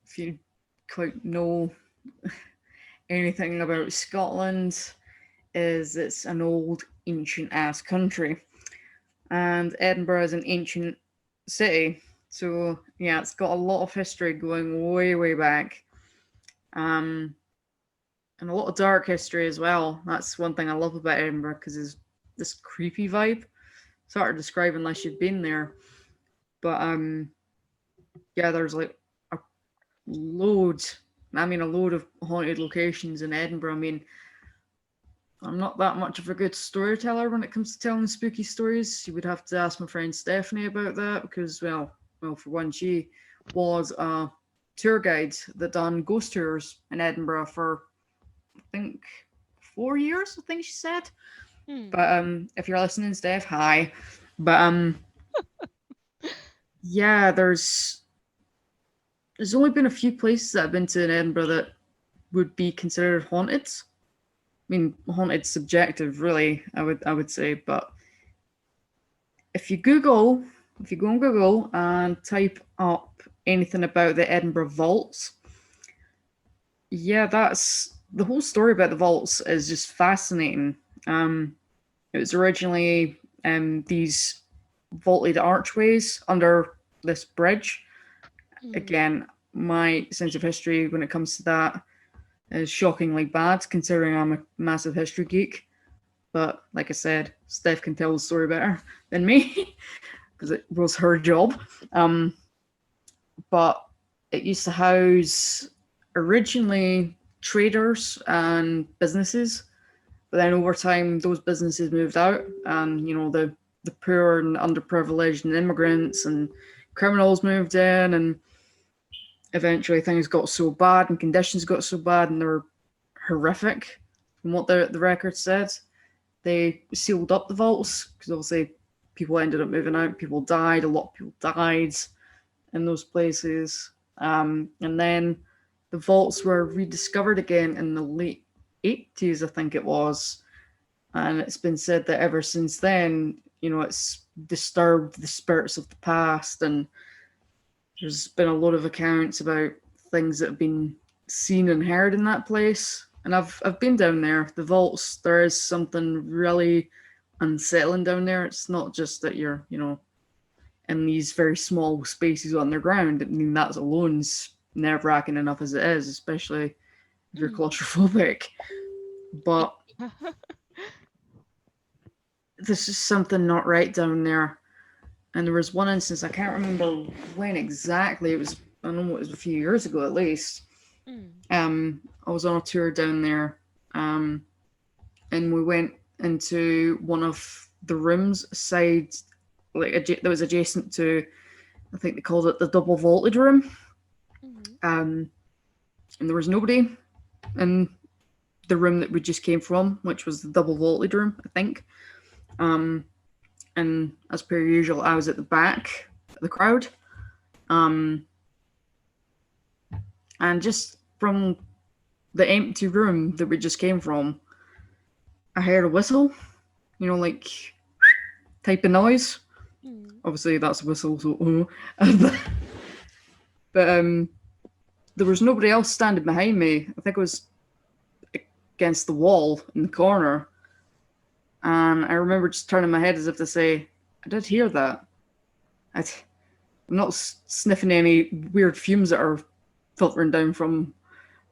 Speaker 3: if you quite know anything about Scotland, is it's an old ancient ass country, and Edinburgh is an ancient city, so yeah, it's got a lot of history going way back. And a lot of dark history as well. That's one thing I love about Edinburgh, because there's this creepy vibe. It's hard to describe unless you've been there. But yeah, there's like a load of haunted locations in Edinburgh. I mean, I'm not that much of a good storyteller when it comes to telling spooky stories. You would have to ask my friend Stephanie about that, because, well, for one, she was a tour guide that done ghost tours in Edinburgh for, I think, 4 years, I think she said. But if you're listening, Steph, hi. But yeah, there's there's only been a few places that I've been to in Edinburgh that would be considered haunted. I mean, haunted's subjective, really. I would say, but if you go on Google and type up anything about the Edinburgh vaults, yeah, that's the whole story about the vaults is just fascinating. It was originally these vaulted archways under this bridge. Again, my sense of history when it comes to that is shockingly bad, considering I'm a massive history geek. But like I said, Steph can tell the story better than me because it was her job. But it used to house originally traders and businesses, but then over time those businesses moved out, and the poor and underprivileged and immigrants and criminals moved in, and eventually things got so bad and conditions got so bad and they were horrific from what the record said. They sealed up the vaults because obviously people ended up moving out, people died, a lot of people died in those places. And then the vaults were rediscovered again in the late 80s, I think it was. And it's been said that ever since then, it's disturbed the spirits of the past. And there's been a lot of accounts about things that have been seen and heard in that place. And I've been down there. The vaults, there is something really unsettling down there. It's not just that you're, in these very small spaces underground. I mean, that alone's nerve-wracking enough as it is, especially if you're claustrophobic. But there's just something not right down there. And there was one instance, I can't remember when exactly, it was, I don't know, it was a few years ago at least. I was on a tour down there, and we went into one of the rooms aside, that was adjacent to, I think they called it the double vaulted room. And there was nobody in the room that we just came from, which was the double vaulted room, I think. And as per usual, I was at the back of the crowd. And just from the empty room that we just came from, I heard a whistle, like type of noise. Obviously, that's a whistle, so. But there was nobody else standing behind me. I think it was against the wall in the corner. And I remember just turning my head as if to say, I did hear that. I'm not sniffing any weird fumes that are filtering down from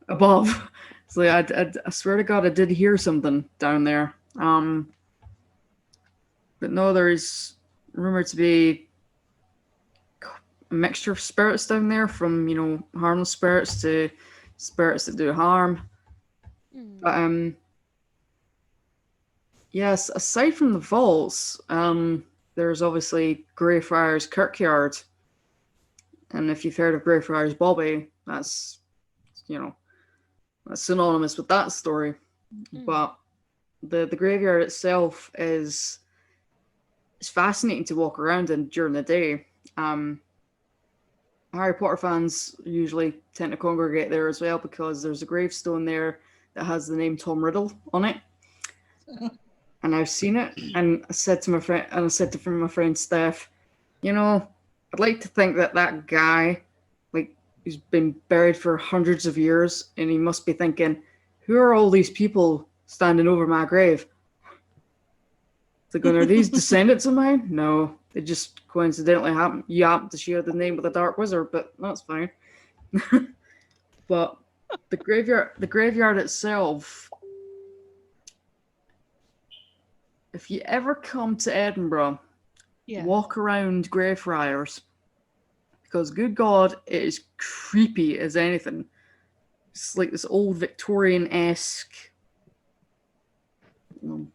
Speaker 3: above. It's like, I swear to God, I did hear something down there. But no, there is rumored to be a mixture of spirits down there, from, harmless spirits to spirits that do harm. But, yes, aside from the vaults, there's obviously Greyfriars Kirkyard. And if you've heard of Greyfriars Bobby, that's synonymous with that story. But the graveyard itself is fascinating to walk around in during the day. Harry Potter fans usually tend to congregate there as well because there's a gravestone there that has the name Tom Riddle on it. And I've seen it, and I said to my friend Steph, I'd like to think that guy, who's been buried for hundreds of years, and he must be thinking, who are all these people standing over my grave? It's like, are these descendants of mine? No, they just coincidentally happen to share the name of the Dark Wizard, but that's fine. But the graveyard itself, if you ever come to Edinburgh, walk around Greyfriars, because good God, it is creepy as anything. It's like this old Victorian-esque, well,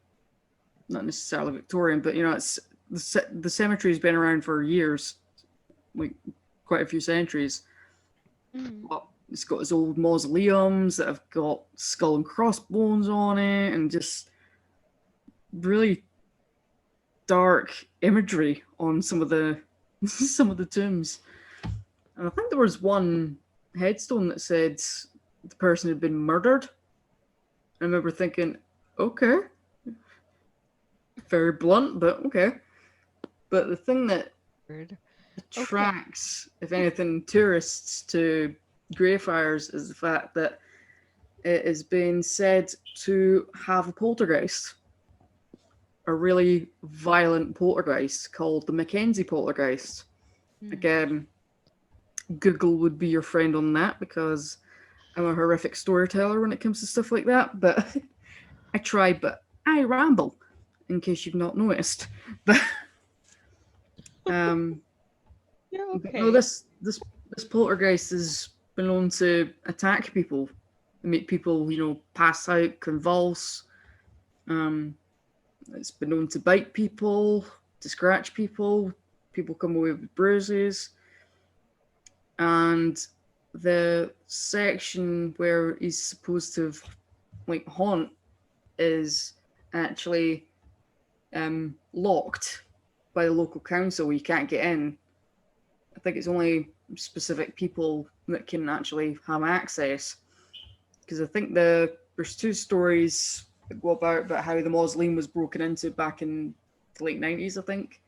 Speaker 3: not necessarily Victorian, but it's the cemetery's been around for years, like quite a few centuries. But it's got its old mausoleums that have got skull and crossbones on it, and just really dark imagery on some of the tombs. And I think there was one headstone that said the person had been murdered. I remember thinking, okay, very blunt, but okay. But the thing that
Speaker 2: Weird.
Speaker 3: attracts, if anything, tourists to Greyfriars is the fact that it is being said to have a poltergeist, a really violent poltergeist called the Mackenzie poltergeist. Again, Google would be your friend on that because I'm a horrific storyteller when it comes to stuff like that. But I try, but I ramble, in case you've not noticed. But
Speaker 2: Yeah,
Speaker 3: but
Speaker 2: okay.
Speaker 3: no, this poltergeist has been known to attack people, and make people, pass out, convulse. It's been known to bite people, to scratch people. People come away with bruises. And the section where he's supposed to haunt is actually locked by the local council. You can't get in. I think it's only specific people that can actually have access. Because I think there's two stories that go about how the mausoleum was broken into back in the late 90s, I think.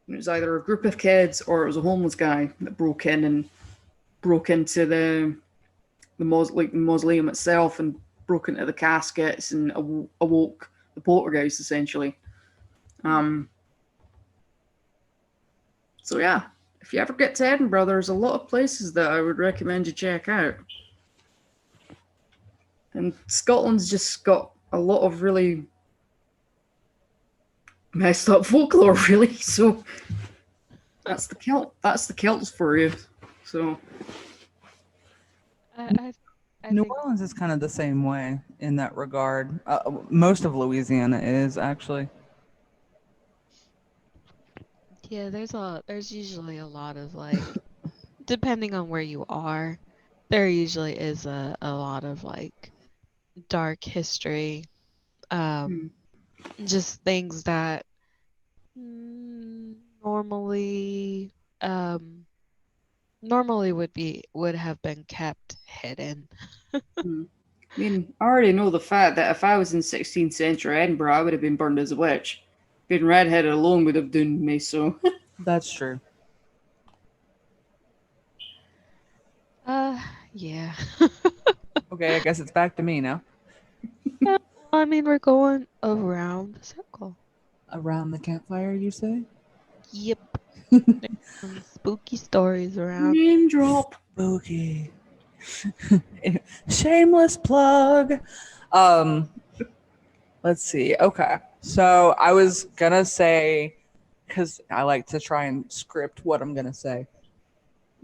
Speaker 3: And it was either a group of kids or it was a homeless guy that broke into the mausoleum itself and broke into the caskets and awoke the poltergeist, essentially. So yeah, if you ever get to Edinburgh, there's a lot of places that I would recommend you check out. And Scotland's just got a lot of really messed up folklore, really. So that's the Celts for you. So
Speaker 2: I
Speaker 1: New
Speaker 2: think
Speaker 1: Orleans is kind of the same way in that regard. Most of Louisiana is actually.
Speaker 2: yeah, there's usually a lot of depending on where you are, there usually is a lot of dark history, just things that normally normally would have been kept hidden.
Speaker 3: I mean, I already know the fact that if I was in 16th century Edinburgh, I would have been burned as a witch. Being redheaded alone would have doomed me, so.
Speaker 1: That's true.
Speaker 2: Yeah.
Speaker 1: Okay, I guess it's back to me now.
Speaker 2: Yeah, well, I mean, we're going around the circle.
Speaker 1: Around the campfire, you say?
Speaker 2: Yep. There's some spooky stories around.
Speaker 3: Name drop.
Speaker 1: Spooky. Shameless plug. Let's see. Okay. So I was gonna say, because I like to try and script what I'm gonna say.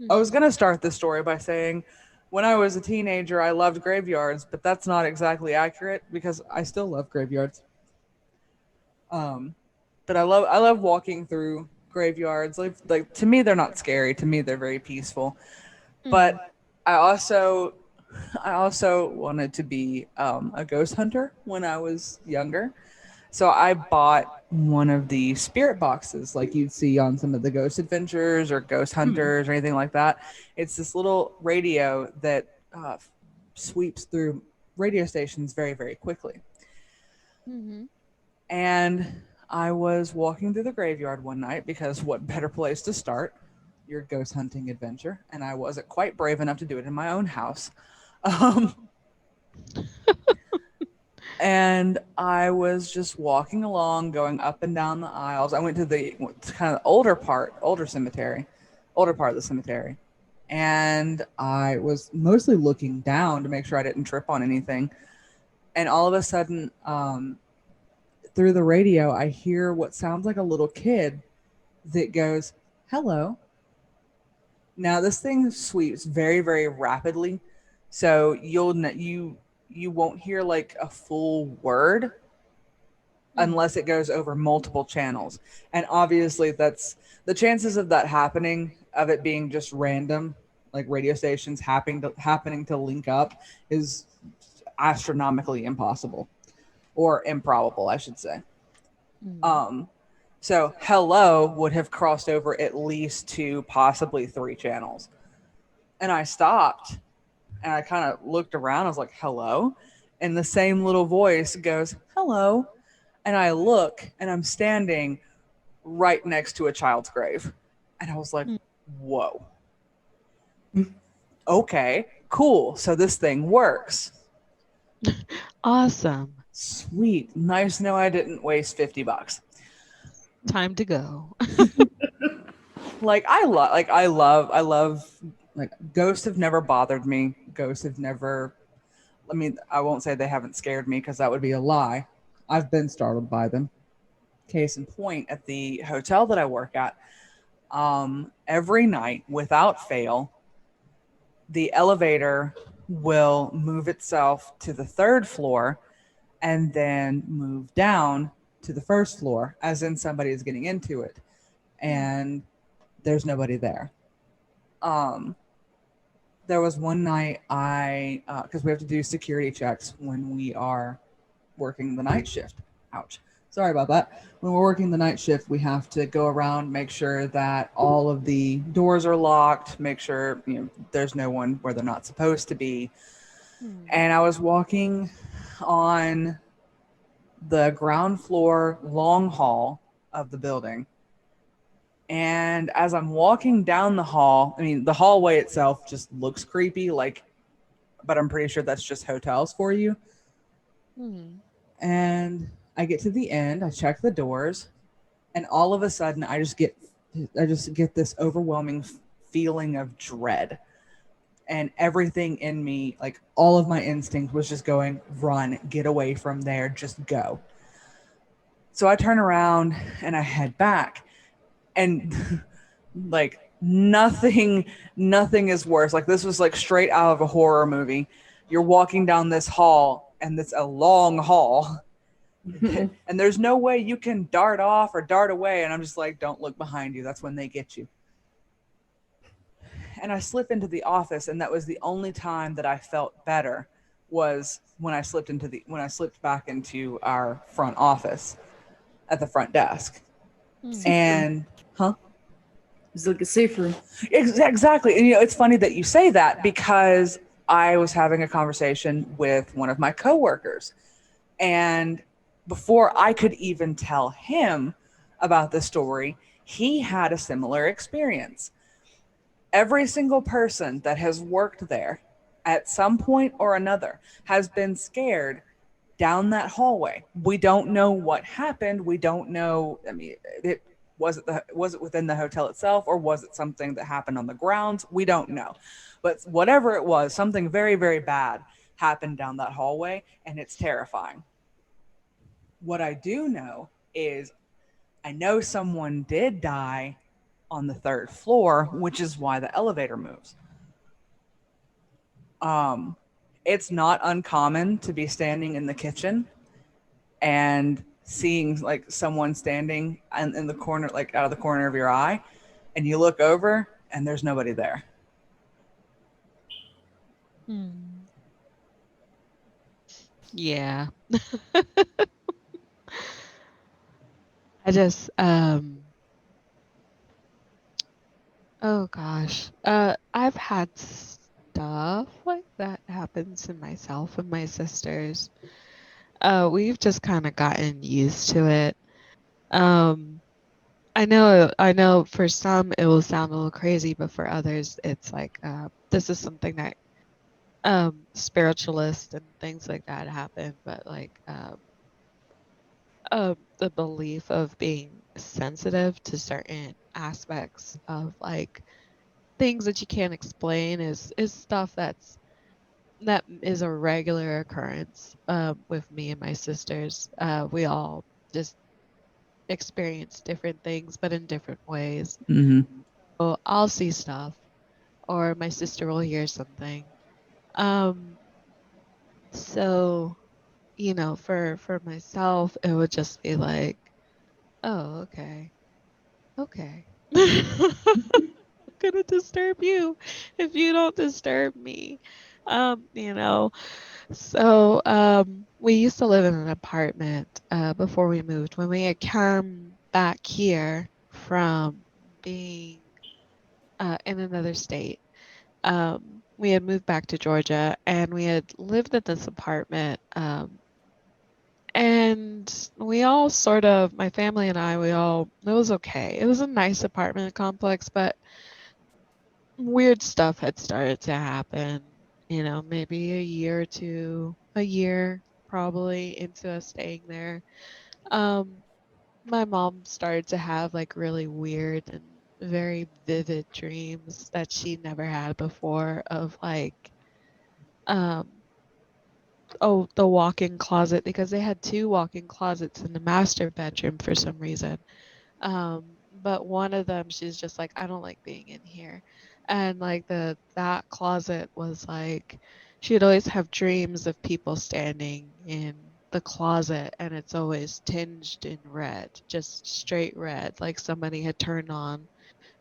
Speaker 1: I was gonna start this story by saying, when I was a teenager, I loved graveyards, but that's not exactly accurate because I still love graveyards. But I love walking through graveyards. Like to me, they're not scary. To me, they're very peaceful. But I also wanted to be a ghost hunter when I was younger. So I bought one of the spirit boxes like you'd see on some of the Ghost Adventures or Ghost Hunters or anything like that. It's this little radio that sweeps through radio stations very, very quickly. And I was walking through the graveyard one night because what better place to start your ghost hunting adventure? And I wasn't quite brave enough to do it in my own house. And I was just walking along, going up and down the aisles. I went to the kind of older part of the cemetery. And I was mostly looking down to make sure I didn't trip on anything. And all of a sudden, through the radio, I hear what sounds like a little kid that goes, "Hello." Now this thing sweeps very, very rapidly, so you won't hear like a full word unless it goes over multiple channels. And obviously that's the chances of that happening, of it being just random, like radio stations happening to link up, is astronomically impossible, or improbable, I should say. So hello would have crossed over at least 2, possibly 3 channels. And I stopped and I kind of looked around. I was like, hello. And the same little voice goes, hello. And I look and I'm standing right next to a child's grave. And I was like,
Speaker 2: Mm.
Speaker 1: whoa. Okay, cool. So this thing works.
Speaker 2: Awesome.
Speaker 1: Sweet. Nice to know I didn't waste $50.
Speaker 2: Time to go.
Speaker 1: I love like ghosts have never bothered me. Ghosts have never, I mean, I won't say they haven't scared me because that would be a lie. I've been startled by them. Case in point, at the hotel that I work at, every night without fail, the elevator will move itself to the third floor and then move down to the first floor, as in somebody is getting into it. And there's nobody there. Um, there was one night because we have to do security checks when we are working the night shift. Ouch. Sorry about that. When we're working the night shift, we have to go around, make sure that all of the doors are locked, make sure there's no one where they're not supposed to be. And I was walking on the ground floor long hall of the building. And as I'm walking down the hall, I mean, the hallway itself just looks creepy, but I'm pretty sure that's just hotels for you. And I get to the end, I check the doors, and all of a sudden I just get this overwhelming feeling of dread. And everything in me, like all of my instinct was just going, run, get away from there, just go. So I turn around and I head back, and like nothing is worse. Like this was like straight out of a horror movie. You're walking down this hall, and it's a long hall. And there's no way you can dart off or dart away. And I'm just like, don't look behind you. That's when they get you. And I slip into the office, and that was the only time that I felt better, was when I slipped back into our front office at the front desk. And
Speaker 3: it's like a safe room.
Speaker 1: Exactly. And it's funny that you say that, because I was having a conversation with one of my coworkers, and before I could even tell him about the story, he had a similar experience. Every single person that has worked there at some point or another has been scared down that hallway. We don't know what happened. We don't know. I mean, was it within the hotel itself, or was it something that happened on the grounds? We don't know. But whatever it was, something very, very bad happened down that hallway, and it's terrifying. What I do know is I know someone did die on the third floor, which is why the elevator moves. It's not uncommon to be standing in the kitchen and seeing like someone standing in the corner, like out of the corner of your eye, and you look over and there's nobody there.
Speaker 2: Yeah. I just oh gosh. I've had stuff like that happen to myself and my sisters. We've just kind of gotten used to it. I know for some it will sound a little crazy, but for others it's like this is something that spiritualists and things like that happen, but like the belief of being sensitive to certain aspects of like things that you can't explain is stuff that is a regular occurrence with me and my sisters. We all just experience different things, but in different ways. So I'll see stuff, or my sister will hear something. So for myself, it would just be like, oh, okay. I'm gonna disturb you if you don't disturb me. You know. So we used to live in an apartment before we moved. When we had come back here from being in another state, we had moved back to Georgia, and we had lived in this apartment. And we all sort of, my family and I, it was okay. It was a nice apartment complex, but weird stuff had started to happen, maybe a year probably into us staying there. Um, my mom started to have like really weird and very vivid dreams that she never had before of like, um, oh, the walk-in closet, because they had two walk-in closets in the master bedroom for some reason. But one of them, she's just like, I don't like being in here. And like that closet was like, she'd always have dreams of people standing in the closet, and it's always tinged in red, just straight red, like somebody had turned on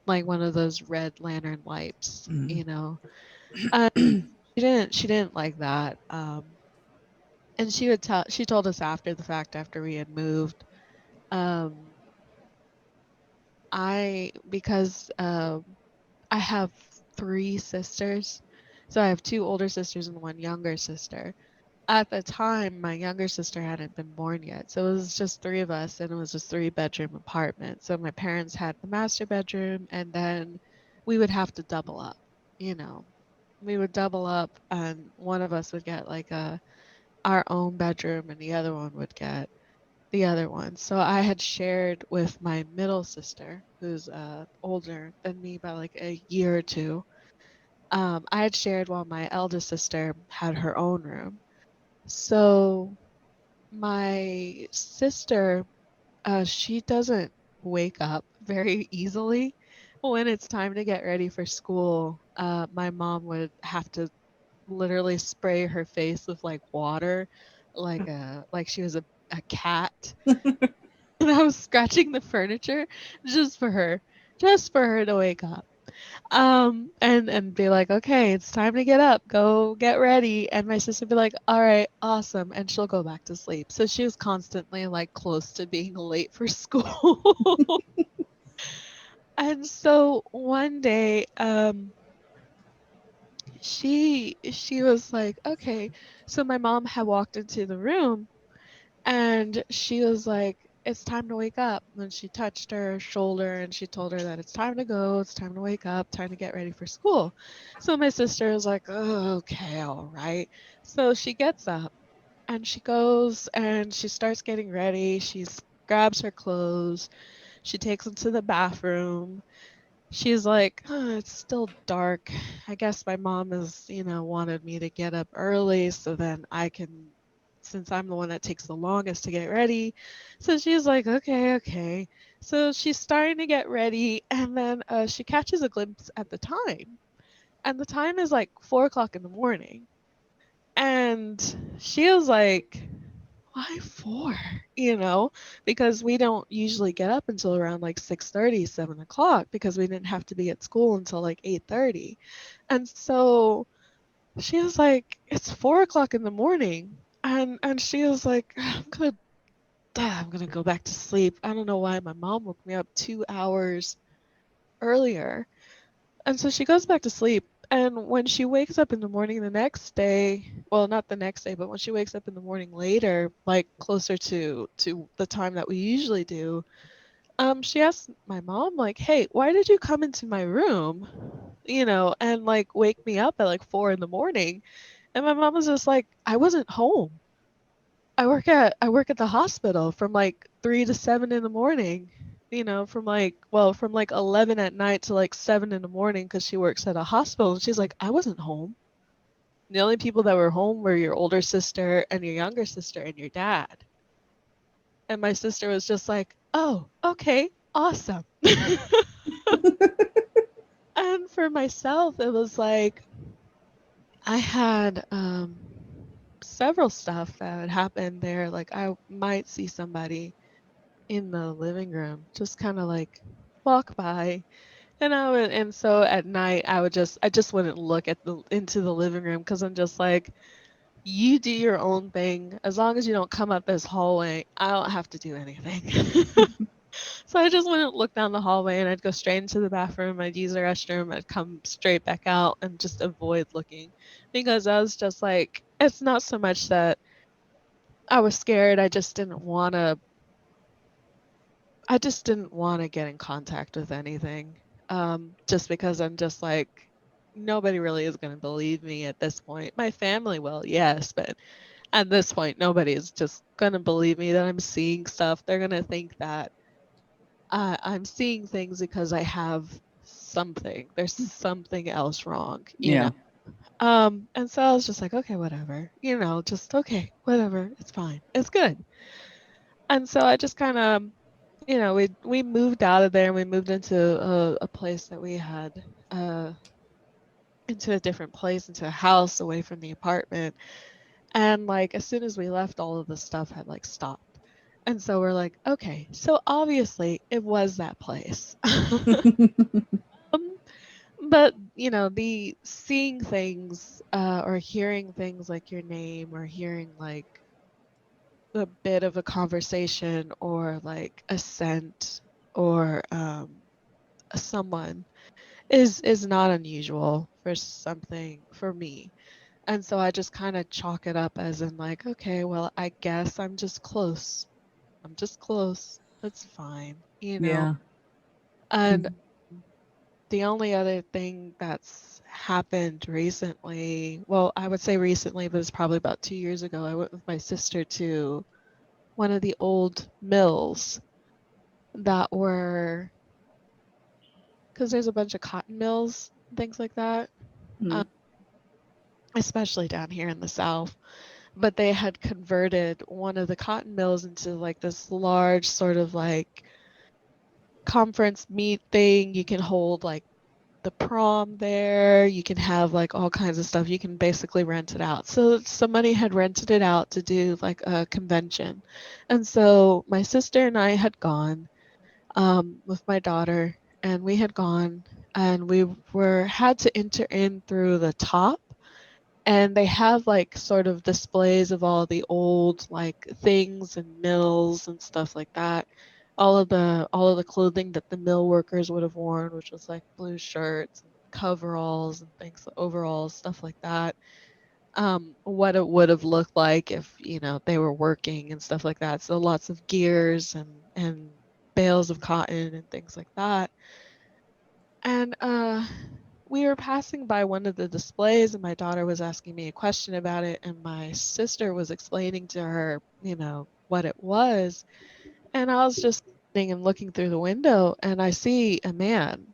Speaker 2: like one of those red lantern lights, And she didn't like that. And she told us after the fact, after we had moved, um, because I have three sisters. So I have two older sisters and one younger sister. At the time, my younger sister hadn't been born yet. So it was just three of us, and it was just 3-bedroom apartment. So my parents had the master bedroom, and then we would have to double up, you know. We would double up, and one of us would get like our own bedroom, and the other one would get the other one. So I had shared with my middle sister, who's older than me by like a year or two. I had shared while my eldest sister had her own room. So my sister, she doesn't wake up very easily. When it's time to get ready for school, my mom would have to literally spray her face with like water, like she was a cat. And I was scratching the furniture just for her, just for her to wake up. And be like, okay, it's time to get up, go get ready. And my sister would be like, all right, awesome. And she'll go back to sleep. So she was constantly like close to being late for school. And so one day, she was like, okay. So my mom had walked into the room, and she was like, it's time to wake up. And she touched her shoulder and she told her that it's time to go, it's time to wake up, time to get ready for school. So my sister was like, oh, okay, all right. So she gets up and she goes and she starts getting ready. She grabs her clothes, she takes them to the bathroom. She's like, oh, it's still dark. I guess my mom has, wanted me to get up early so then I can, since I'm the one that takes the longest to get ready. So she's like, okay, okay. So she's starting to get ready, and then she catches a glimpse at the time. And the time is like 4 o'clock in the morning. And she was like, why 4? Because we don't usually get up until around like 6:30, 7 o'clock, because we didn't have to be at school until like 8:30. And so she was like, it's 4 o'clock in the morning. And she was like, I'm gonna go back to sleep. I don't know why my mom woke me up 2 hours earlier. And so she goes back to sleep. And when she wakes up in the morning the next day, well, not the next day, but when she wakes up in the morning later, like closer to the time that we usually do, she asked my mom, like, hey, why did you come into my room, and like wake me up at like 4 in the morning? And my mom was just like, I wasn't home. I work at the hospital from like 3 to 7 in the morning, from like 11 at night to like 7 in the morning, because she works at a hospital. And she's like, I wasn't home. The only people that were home were your older sister and your younger sister and your dad. And my sister was just like, oh, okay, awesome. And for myself, it was like I had several stuff that had happened there. Like I might see somebody in the living room, just kind of like walk by. And so at night I just wouldn't look into the living room, because I'm just like, you do your own thing. As long as you don't come up this hallway, I don't have to do anything. So I just wouldn't look down the hallway, and I'd go straight into the bathroom. I'd use the restroom. I'd come straight back out and just avoid looking, because I was just like, it's not so much that I was scared. I just didn't want to get in contact with anything. Just because I'm just like, nobody really is going to believe me at this point. My family will, yes, but at this point, nobody is just going to believe me that I'm seeing stuff. They're going to think that I'm seeing things because I have something. There's something else wrong, you know.
Speaker 1: Yeah.
Speaker 2: And so I was just like, okay, whatever, just okay, whatever, it's fine, it's good. And so I just kind of, we moved out of there, and we moved into a place that we had, into a different place, into a house away from the apartment. And like, as soon as we left, all of the stuff had like stopped. And so we're like, okay, so obviously it was that place. Um, but the seeing things, or hearing things like your name, or hearing like a bit of a conversation, or like a scent, or someone is not unusual for something for me. And so I just kind of chalk it up as in like, okay, well, I guess I'm just close. I'm just close. That's fine.
Speaker 1: Yeah.
Speaker 2: And the only other thing that's happened recently, well, I would say recently, but it's probably about 2 years ago, I went with my sister to one of the old mills that were, because there's a bunch of cotton mills, things like that, um,
Speaker 3: Mm.
Speaker 2: especially down here in the South. But they had converted one of the cotton mills into like this large sort of like conference meet thing. You can hold like the prom there. You can have like all kinds of stuff. You can basically rent it out. So somebody had rented it out to do like a convention. And so my sister and I had gone, with my daughter, and we had gone, and we were had to enter in through the top. And they have like sort of displays of all the old like things and mills and stuff like that. All of the clothing that the mill workers would have worn, which was like blue shirts and coveralls and things, overalls, stuff like that. What it would have looked like if, they were working and stuff like that. So lots of gears and bales of cotton and things like that. And we were passing by one of the displays, and my daughter was asking me a question about it, and my sister was explaining to her, what it was. And I was just sitting and looking through the window, and I see a man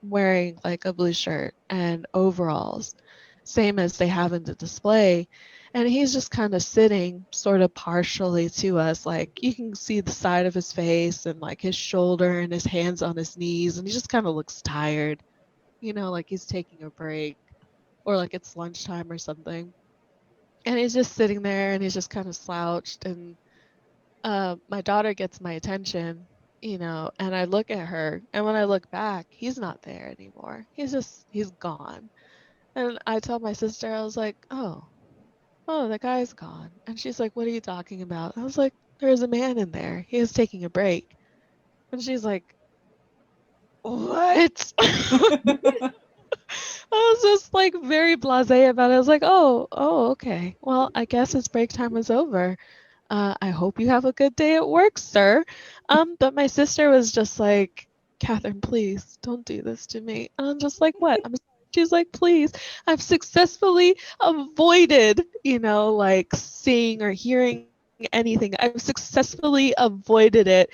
Speaker 2: wearing like a blue shirt and overalls, same as they have in the display. And he's just kind of sitting sort of partially to us. Like you can see the side of his face and like his shoulder and his hands on his knees. And he just kind of looks tired, like he's taking a break, or like it's lunchtime or something. And he's just sitting there, and he's just kind of slouched. And my daughter gets my attention, and I look at her, and when I look back, he's not there anymore. He's gone. And I told my sister, I was like, oh, the guy's gone. And she's like, what are you talking about? I was like, there's a man in there. He was taking a break. And she's like, what? I was just like very blasé about it. I was like, oh, okay. Well, I guess his break time was over. I hope you have a good day at work, sir. But my sister was just like, Catherine, please don't do this to me. And I'm just like, what? She's like, please. I've successfully avoided, like seeing or hearing anything. I've successfully avoided it,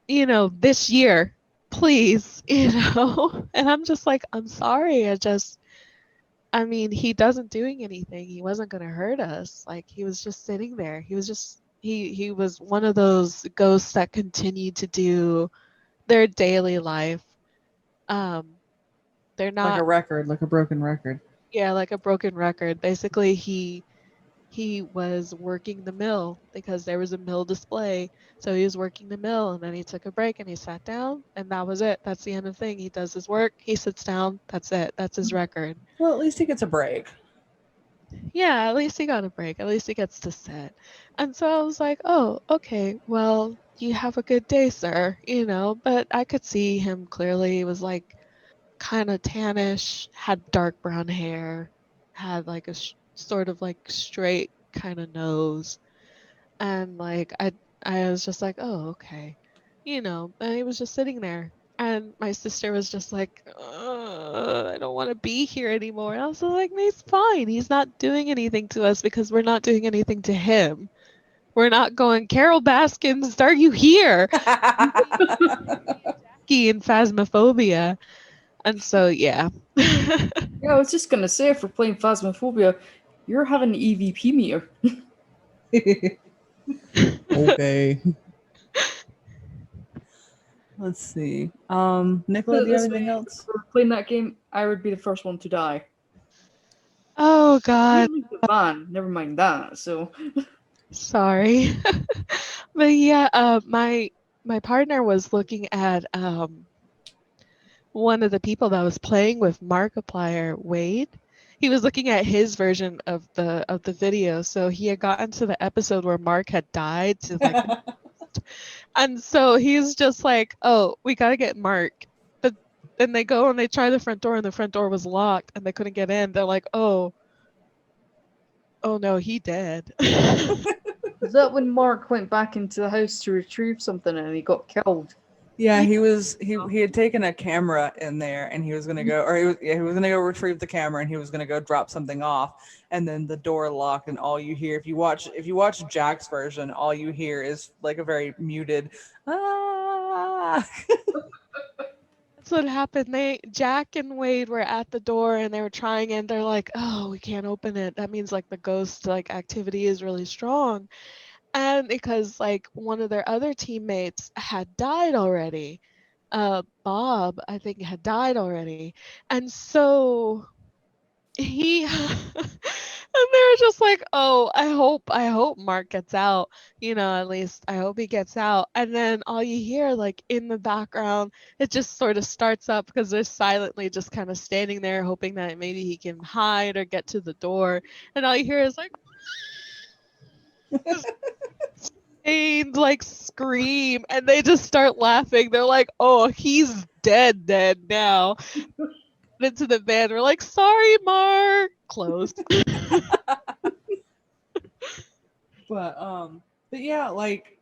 Speaker 2: this year. Please, And I'm just like, I'm sorry. I mean, he doesn't doing anything. He wasn't going to hurt us. Like he was just sitting there. He was one of those ghosts that continued to do their daily life. Um, they're
Speaker 1: Like a
Speaker 2: not,
Speaker 1: record, like a broken record.
Speaker 2: yeah, like a broken record. Basically, he was working the mill because there was a mill display. So he was working the mill, and then he took a break and he sat down, and that was it. That's the end of the thing. He does his work, he sits down, that's it. That's his record.
Speaker 1: Well, at least he gets a break.
Speaker 2: Yeah, at least he got a break. At least he gets to sit. And so I was like, oh, okay, well, you have a good day, sir. But I could see him clearly. He was like kind of tannish, had dark brown hair, had like a sort of like straight kind of nose. And like I was just like, oh, okay. And he was just sitting there. And my sister was just like, I don't want to be here anymore. And I was like, he's fine. He's not doing anything to us because we're not doing anything to him. We're not going, Carol Baskins, are you here? Jackie and Phasmophobia. And so, yeah.
Speaker 3: Yeah, I was just gonna say, if we're playing Phasmophobia, you're having an EVP meter.
Speaker 1: Okay. Let's see. Nicola, do you have
Speaker 3: This
Speaker 1: anything
Speaker 3: way,
Speaker 1: else?
Speaker 3: if we're playing that game, I would be the first one to die.
Speaker 2: Oh, God.
Speaker 3: Leave the van, never mind that. So
Speaker 2: Sorry. But yeah, my partner was looking at one of the people that was playing with Markiplier, Wade. He was looking at his version of the video. So he had gotten to the episode where Mark had died to like and so he's just like, "Oh, we got to get Mark." But then they go and they try the front door and the front door was locked and they couldn't get in. They're like, "Oh, no, he dead."
Speaker 3: is that when Mark went back into the house to retrieve something and he got killed?
Speaker 1: Yeah, he had taken a camera in there and he was gonna go, or he was gonna go retrieve the camera and he was gonna go drop something off, and then the door locked and all you hear, if you watch Jack's version, all you hear is like a very muted ah.
Speaker 2: That's what happened. Jack and Wade were at the door and they were trying and they're like, "Oh, we can't open it. That means like the ghost like activity is really strong." And because like one of their other teammates had died already. Bob, I think, had died already. And so he and they're just like, "Oh, I hope Mark gets out, at least I hope he gets out." And then all you hear like in the background, it just sort of starts up because they're silently just kind of standing there hoping that maybe he can hide or get to the door, and all you hear is like this pained like scream, and they just start laughing. They're like, "Oh, he's dead now." Into the van, we're like, "Sorry, Mark." Closed.
Speaker 1: But yeah, like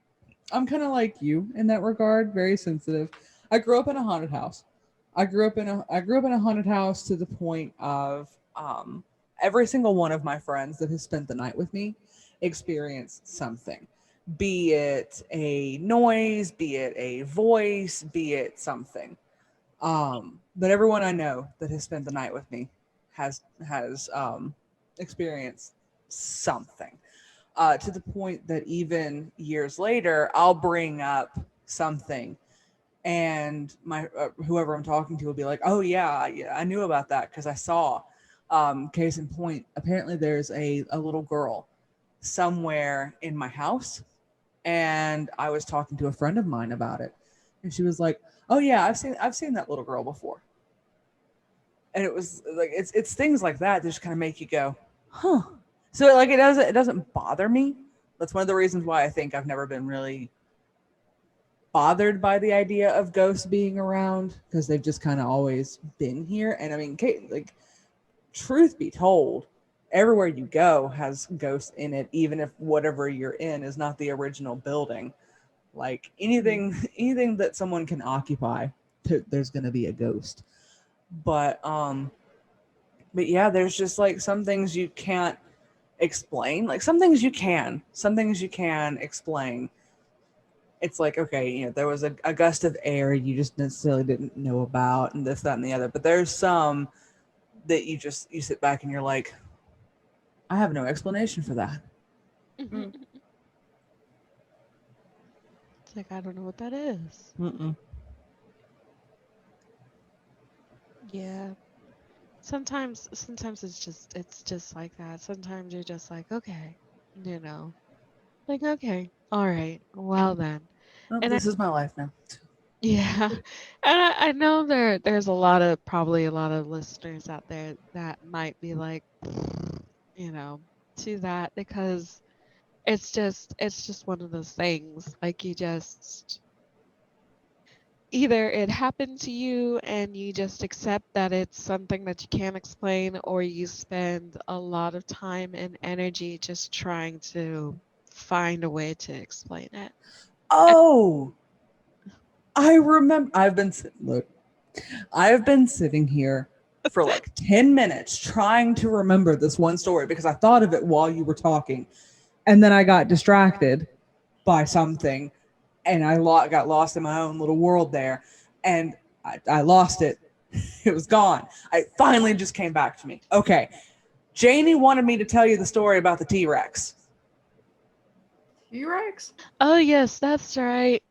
Speaker 1: I'm kind of like you in that regard, very sensitive. I grew up in a haunted house. I grew up in a haunted house to the point of every single one of my friends that has spent the night with me experienced something. Be it a noise, be it a voice, be it something. But everyone I know that has spent the night with me has experienced something, to the point that even years later, I'll bring up something, and my whoever I'm talking to will be like, "Oh yeah, yeah, I knew about that because I saw." Case in point, apparently there's a little girl somewhere in my house, and I was talking to a friend of mine about it, and she was like, "Oh yeah, I've seen that little girl before." And it was like it's things like that just kind of make you go, "Huh." So like it doesn't bother me. That's one of the reasons why I think I've never been really bothered by the idea of ghosts being around, because they've just kind of always been here. And I mean, like, truth be told, everywhere you go has ghosts in it, even if whatever you're in is not the original building. Like anything that someone can occupy, there's going to be a ghost. But yeah, there's just like some things you can't explain. Like some things you can explain. It's like, okay, there was a gust of air you just necessarily didn't know about, and this, that, and the other. But there's some that you sit back and you're like, I have no explanation for that.
Speaker 3: Mm.
Speaker 2: It's like, I don't know what that is.
Speaker 1: Mm-mm.
Speaker 2: Yeah. Sometimes it's just like that. Sometimes you're just like, okay, you know. Like, okay, all right, well then.
Speaker 1: Well,
Speaker 2: And
Speaker 1: this is my life now.
Speaker 2: yeah. And I know there's probably a lot of listeners out there that might be like, you know, to that because it's just one of those things. Like you just either it happened to you and you just accept that it's something that you can't explain, or you spend a lot of time and energy just trying to find a way to explain it.
Speaker 1: Oh, I remember. Look, I've been sitting here for like 10 minutes trying to remember this one story because I thought of it while you were talking. And then I got distracted by something and got lost in my own little world there. And I lost it. It was gone. I finally just came back to me. Okay. Janie wanted me to tell you the story about the T-Rex.
Speaker 3: T-Rex?
Speaker 2: Oh yes, that's right.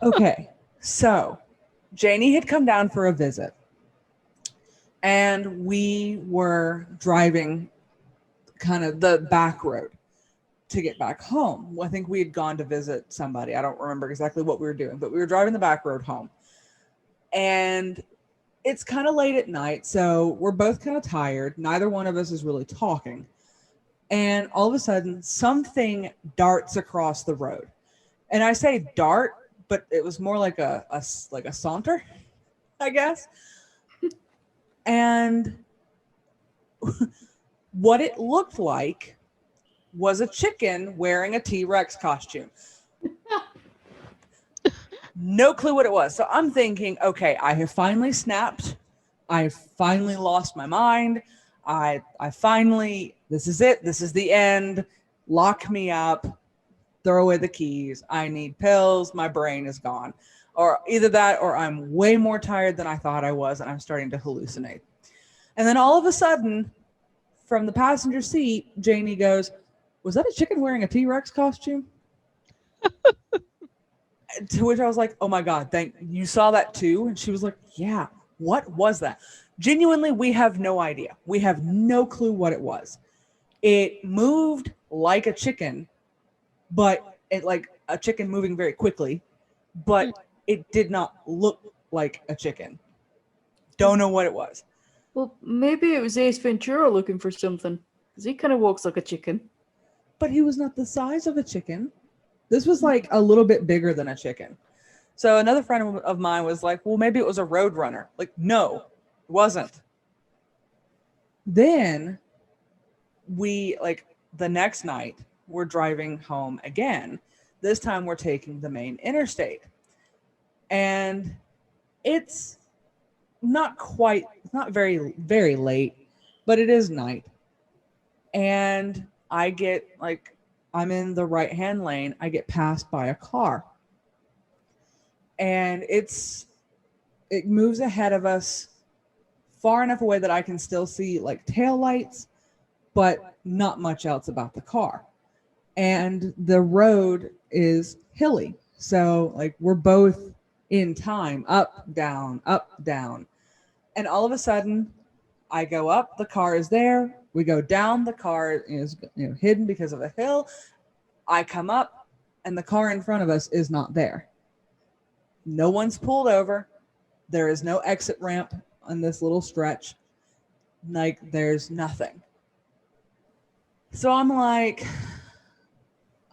Speaker 1: Okay. So Janie had come down for a visit and we were driving kind of the back road to get back home. I think we had gone to visit somebody. I don't remember exactly what we were doing, but we were driving the back road home. And it's kind of late at night, so we're both kind of tired. Neither one of us is really talking. And all of a sudden, something darts across the road. And I say dart, but it was more like a saunter, I guess. And what it looked like was a chicken wearing a T-Rex costume. No clue what it was. So I'm thinking, okay, I have finally snapped. I finally lost my mind. I finally, this is it. This is the end. Lock me up. Throw away the keys. I need pills. My brain is gone. Or either that or I'm way more tired than I thought I was and I'm starting to hallucinate. And then all of a sudden, from the passenger seat, Janie goes, "Was that a chicken wearing a T-Rex costume?" To which I was like, "Oh my God, thank you saw that too." And she was like, "Yeah, what was that?" Genuinely, we have no idea. We have no clue what it was. It moved like a chicken, but it like a chicken moving very quickly, but it did not look like a chicken. Don't know what it was.
Speaker 3: Well, maybe it was Ace Ventura looking for something. Because he kind of walks like a chicken.
Speaker 1: But he was not the size of a chicken. This was like a little bit bigger than a chicken. So another friend of mine was like, well, maybe it was a road runner. Like, no, it wasn't. Then the next night, we're driving home again. This time we're taking the main interstate. And it's it's not very, very late, but it is night. And I'm in the right hand lane. I get passed by a car. And it moves ahead of us far enough away that I can still see like tail lights, but not much else about the car. And the road is hilly. So like we're both in time, up, down, up, down. And all of a sudden I go up, the car is there. We go down, the car is hidden because of a hill. I come up and the car in front of us is not there. No one's pulled over. There is no exit ramp on this little stretch. Like there's nothing. So I'm like,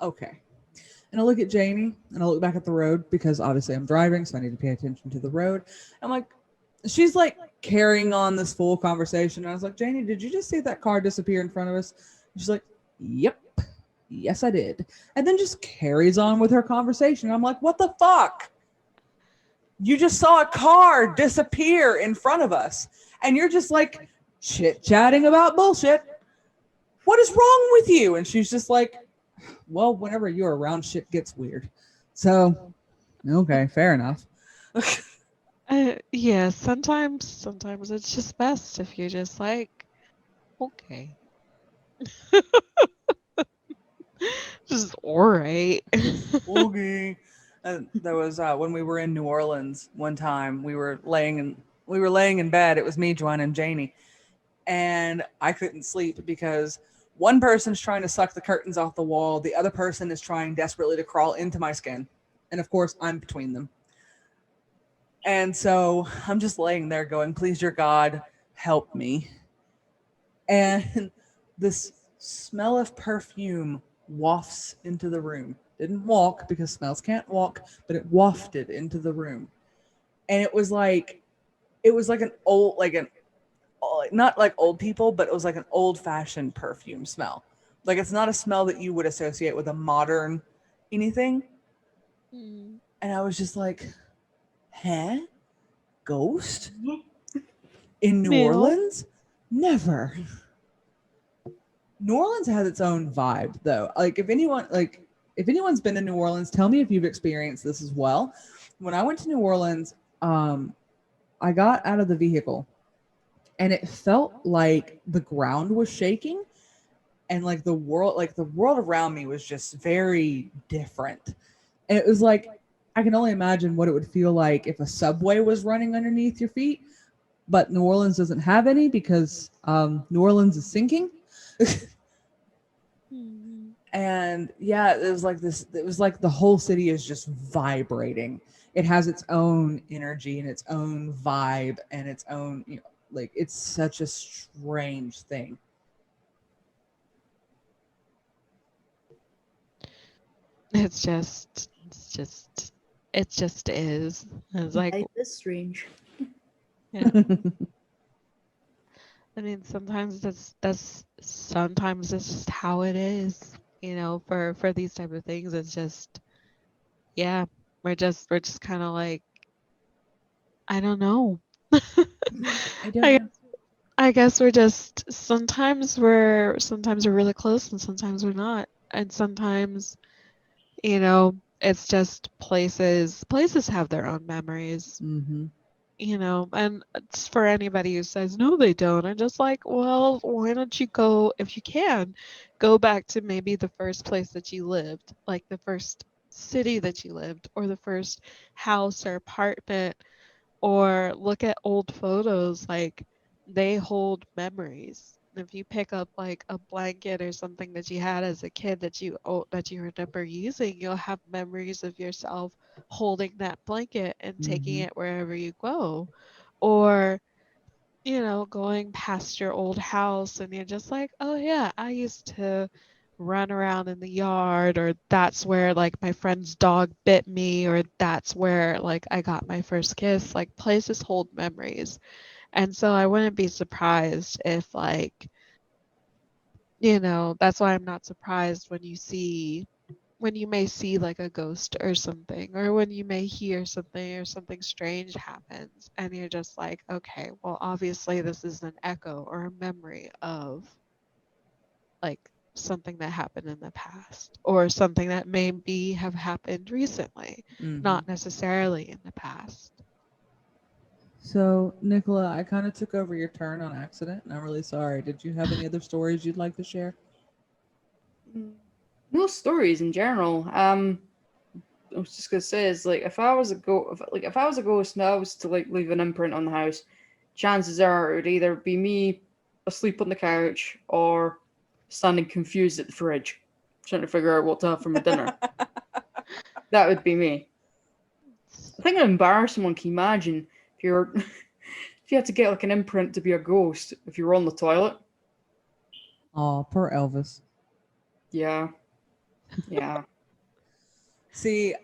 Speaker 1: okay. And I look at Janie and I look back at the road because obviously I'm driving, so I need to pay attention to the road. I'm like, she's like carrying on this full conversation. And I was like, Janie, did you just see that car disappear in front of us? And she's like, yep. Yes, I did. And then just carries on with her conversation. I'm like, what the fuck? You just saw a car disappear in front of us. And you're just like chit-chatting about bullshit. What is wrong with you? And she's just like, well, whenever you're around, shit gets weird. So, okay, fair enough.
Speaker 2: Yeah, sometimes it's just best if you just like, okay. Just all right.
Speaker 1: Okay. There was when we were in New Orleans one time. We were laying in bed. It was me, Joanne, and Janie, and I couldn't sleep because one person's trying to suck the curtains off the wall. The other person is trying desperately to crawl into my skin, and of course, I'm between them. And so I'm just laying there going, "Please, your God, help me." And this smell of perfume wafts into the room. Didn't walk because smells can't walk, but it wafted into the room. And it was like an old like an not like old people, but it was like an old fashioned perfume smell. Like it's not a smell that you would associate with a modern anything.
Speaker 2: Mm.
Speaker 1: And I was just like, huh? Ghost? In New
Speaker 2: Meow.
Speaker 1: Orleans? Never. New Orleans has its own vibe though. Like if anyone's been to New Orleans, tell me if you've experienced this as well. When I went to New Orleans, I got out of the vehicle and it felt like the ground was shaking and like the world around me was just very different. And it was like I can only imagine what it would feel like if a subway was running underneath your feet, but New Orleans doesn't have any because New Orleans is sinking.
Speaker 2: Mm.
Speaker 1: And yeah, it was like this. It was like the whole city is just vibrating. It has its own energy and its own vibe and its own, like it's such a strange thing.
Speaker 2: It's just it just is. It's like,
Speaker 4: Life is strange.
Speaker 2: yeah. I mean, sometimes sometimes it's just how it is, for these type of things. It's just, yeah, we're just kind of like, I don't know.
Speaker 1: I don't
Speaker 2: I
Speaker 1: know.
Speaker 2: I guess sometimes we're really close and sometimes we're not. And sometimes, it's just places have their own memories.
Speaker 1: Mm-hmm.
Speaker 2: And it's for anybody who says no they don't, I'm just like, well, why don't you go, if you can, go back to maybe the first place that you lived, like the first city that you lived, or the first house or apartment, or look at old photos. Like, they hold memories. If you pick up like a blanket or something that you had as a kid that you remember using, you'll have memories of yourself holding that blanket and taking
Speaker 1: Mm-hmm.
Speaker 2: it wherever you go. Or, going past your old house and you're just like, oh yeah, I used to run around in the yard, or that's where like my friend's dog bit me, or that's where like I got my first kiss. Like, places hold memories. And so I wouldn't be surprised if, like, that's why I'm not surprised when you may see like a ghost or something, or when you may hear something or something strange happens and you're just like, okay, well, obviously this is an echo or a memory of like something that happened in the past, or something that maybe have happened recently,
Speaker 1: Mm-hmm.
Speaker 2: not necessarily in the past.
Speaker 1: So, Nicola, I kind of took over your turn on accident, and I'm really sorry. Did you have any other stories you'd like to share?
Speaker 3: No stories in general. I was just gonna say is like if I was a ghost and I was to like leave an imprint on the house, chances are it would either be me asleep on the couch or standing confused at the fridge, trying to figure out what to have for my dinner. That would be me. I think an embarrassing one. Can you imagine if you're if you had to get like an imprint to be a ghost if you were on the toilet?
Speaker 1: Oh, poor Elvis.
Speaker 3: Yeah, yeah.
Speaker 1: See,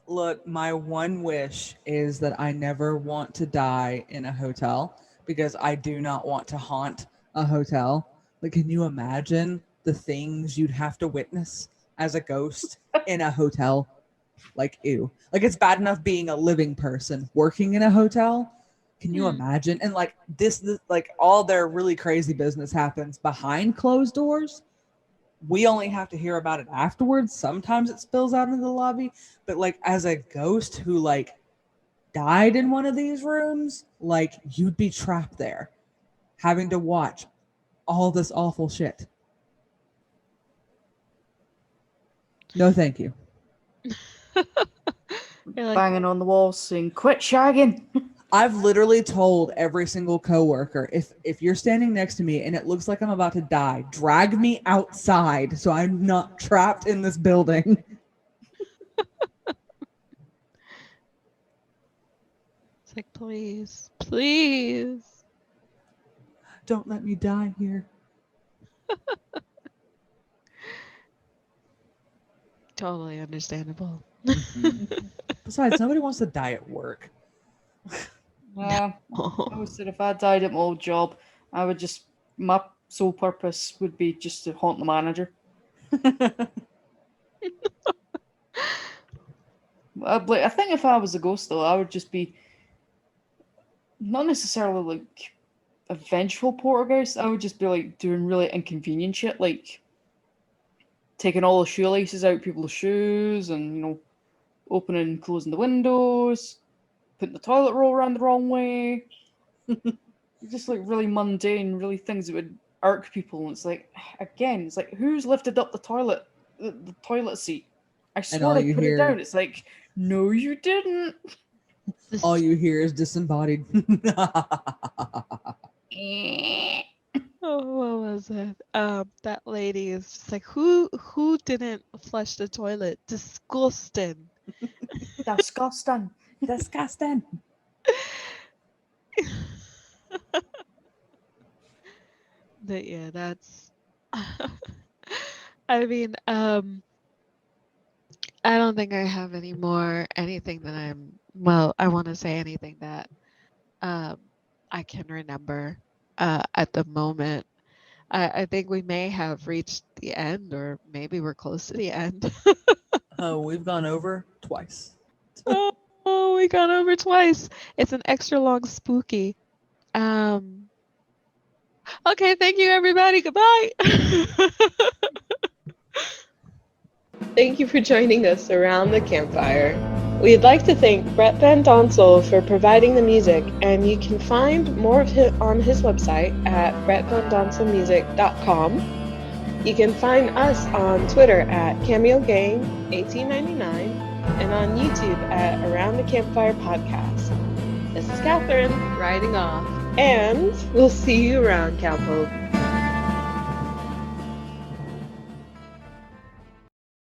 Speaker 1: look, my one wish is that I never want to die in a hotel because I do not want to haunt a hotel. Like, can you imagine the things you'd have to witness as a ghost in a hotel? Like, ew. Like, it's bad enough being a living person working in a hotel. Can you
Speaker 2: Hmm.
Speaker 1: imagine? And like this like all their really crazy business happens behind closed doors. We only have to hear about it afterwards. Sometimes it spills out into the lobby, but like as a ghost who like died in one of these rooms, like you'd be trapped there having to watch all this awful shit. No, thank you.
Speaker 2: You're like,
Speaker 3: Banging on the wall saying, "Quit shagging."
Speaker 1: I've literally told every single coworker, if you're standing next to me and it looks like I'm about to die, drag me outside so I'm not trapped in this building.
Speaker 2: it's like, please, please.
Speaker 1: Don't let me die here.
Speaker 2: Totally understandable.
Speaker 1: Besides, nobody wants to die at work.
Speaker 3: I always said if I died at my old job, I would just, my sole purpose would be just to haunt the manager. I think if I was a ghost though, I would just be not necessarily like a vengeful poltergeist. I would just be like doing really inconvenient shit, like taking all the shoelaces out people's shoes, and opening and closing the windows, putting the toilet roll around the wrong way. Just like really mundane, really things that would irk people. And it's like, again, it's like, who's lifted up the toilet seat? I swear I put it down. It's like, no, you didn't.
Speaker 1: All you hear is disembodied.
Speaker 2: Oh, what was it? That lady is just like, who didn't flush the toilet? Disgusting.
Speaker 3: Disgusting.
Speaker 1: Disgusting.
Speaker 2: But yeah, that's. I mean, I don't think I have anything that I want to say anything that I can remember at the moment. I think we may have reached the end, or maybe we're close to the end.
Speaker 1: Oh, we've gone over twice.
Speaker 2: Oh, we got over twice. It's an extra long spooky. Okay, thank you everybody. Goodbye.
Speaker 4: Thank you for joining us around the campfire. We'd like to thank Brett Van Donsel for providing the music, and you can find more of him on his website at brettvandonselmusic.com. You can find us on Twitter at CameoGang1899 and on YouTube at Around the Campfire Podcast. This is Catherine, riding off, and we'll see you around, Cowpoke.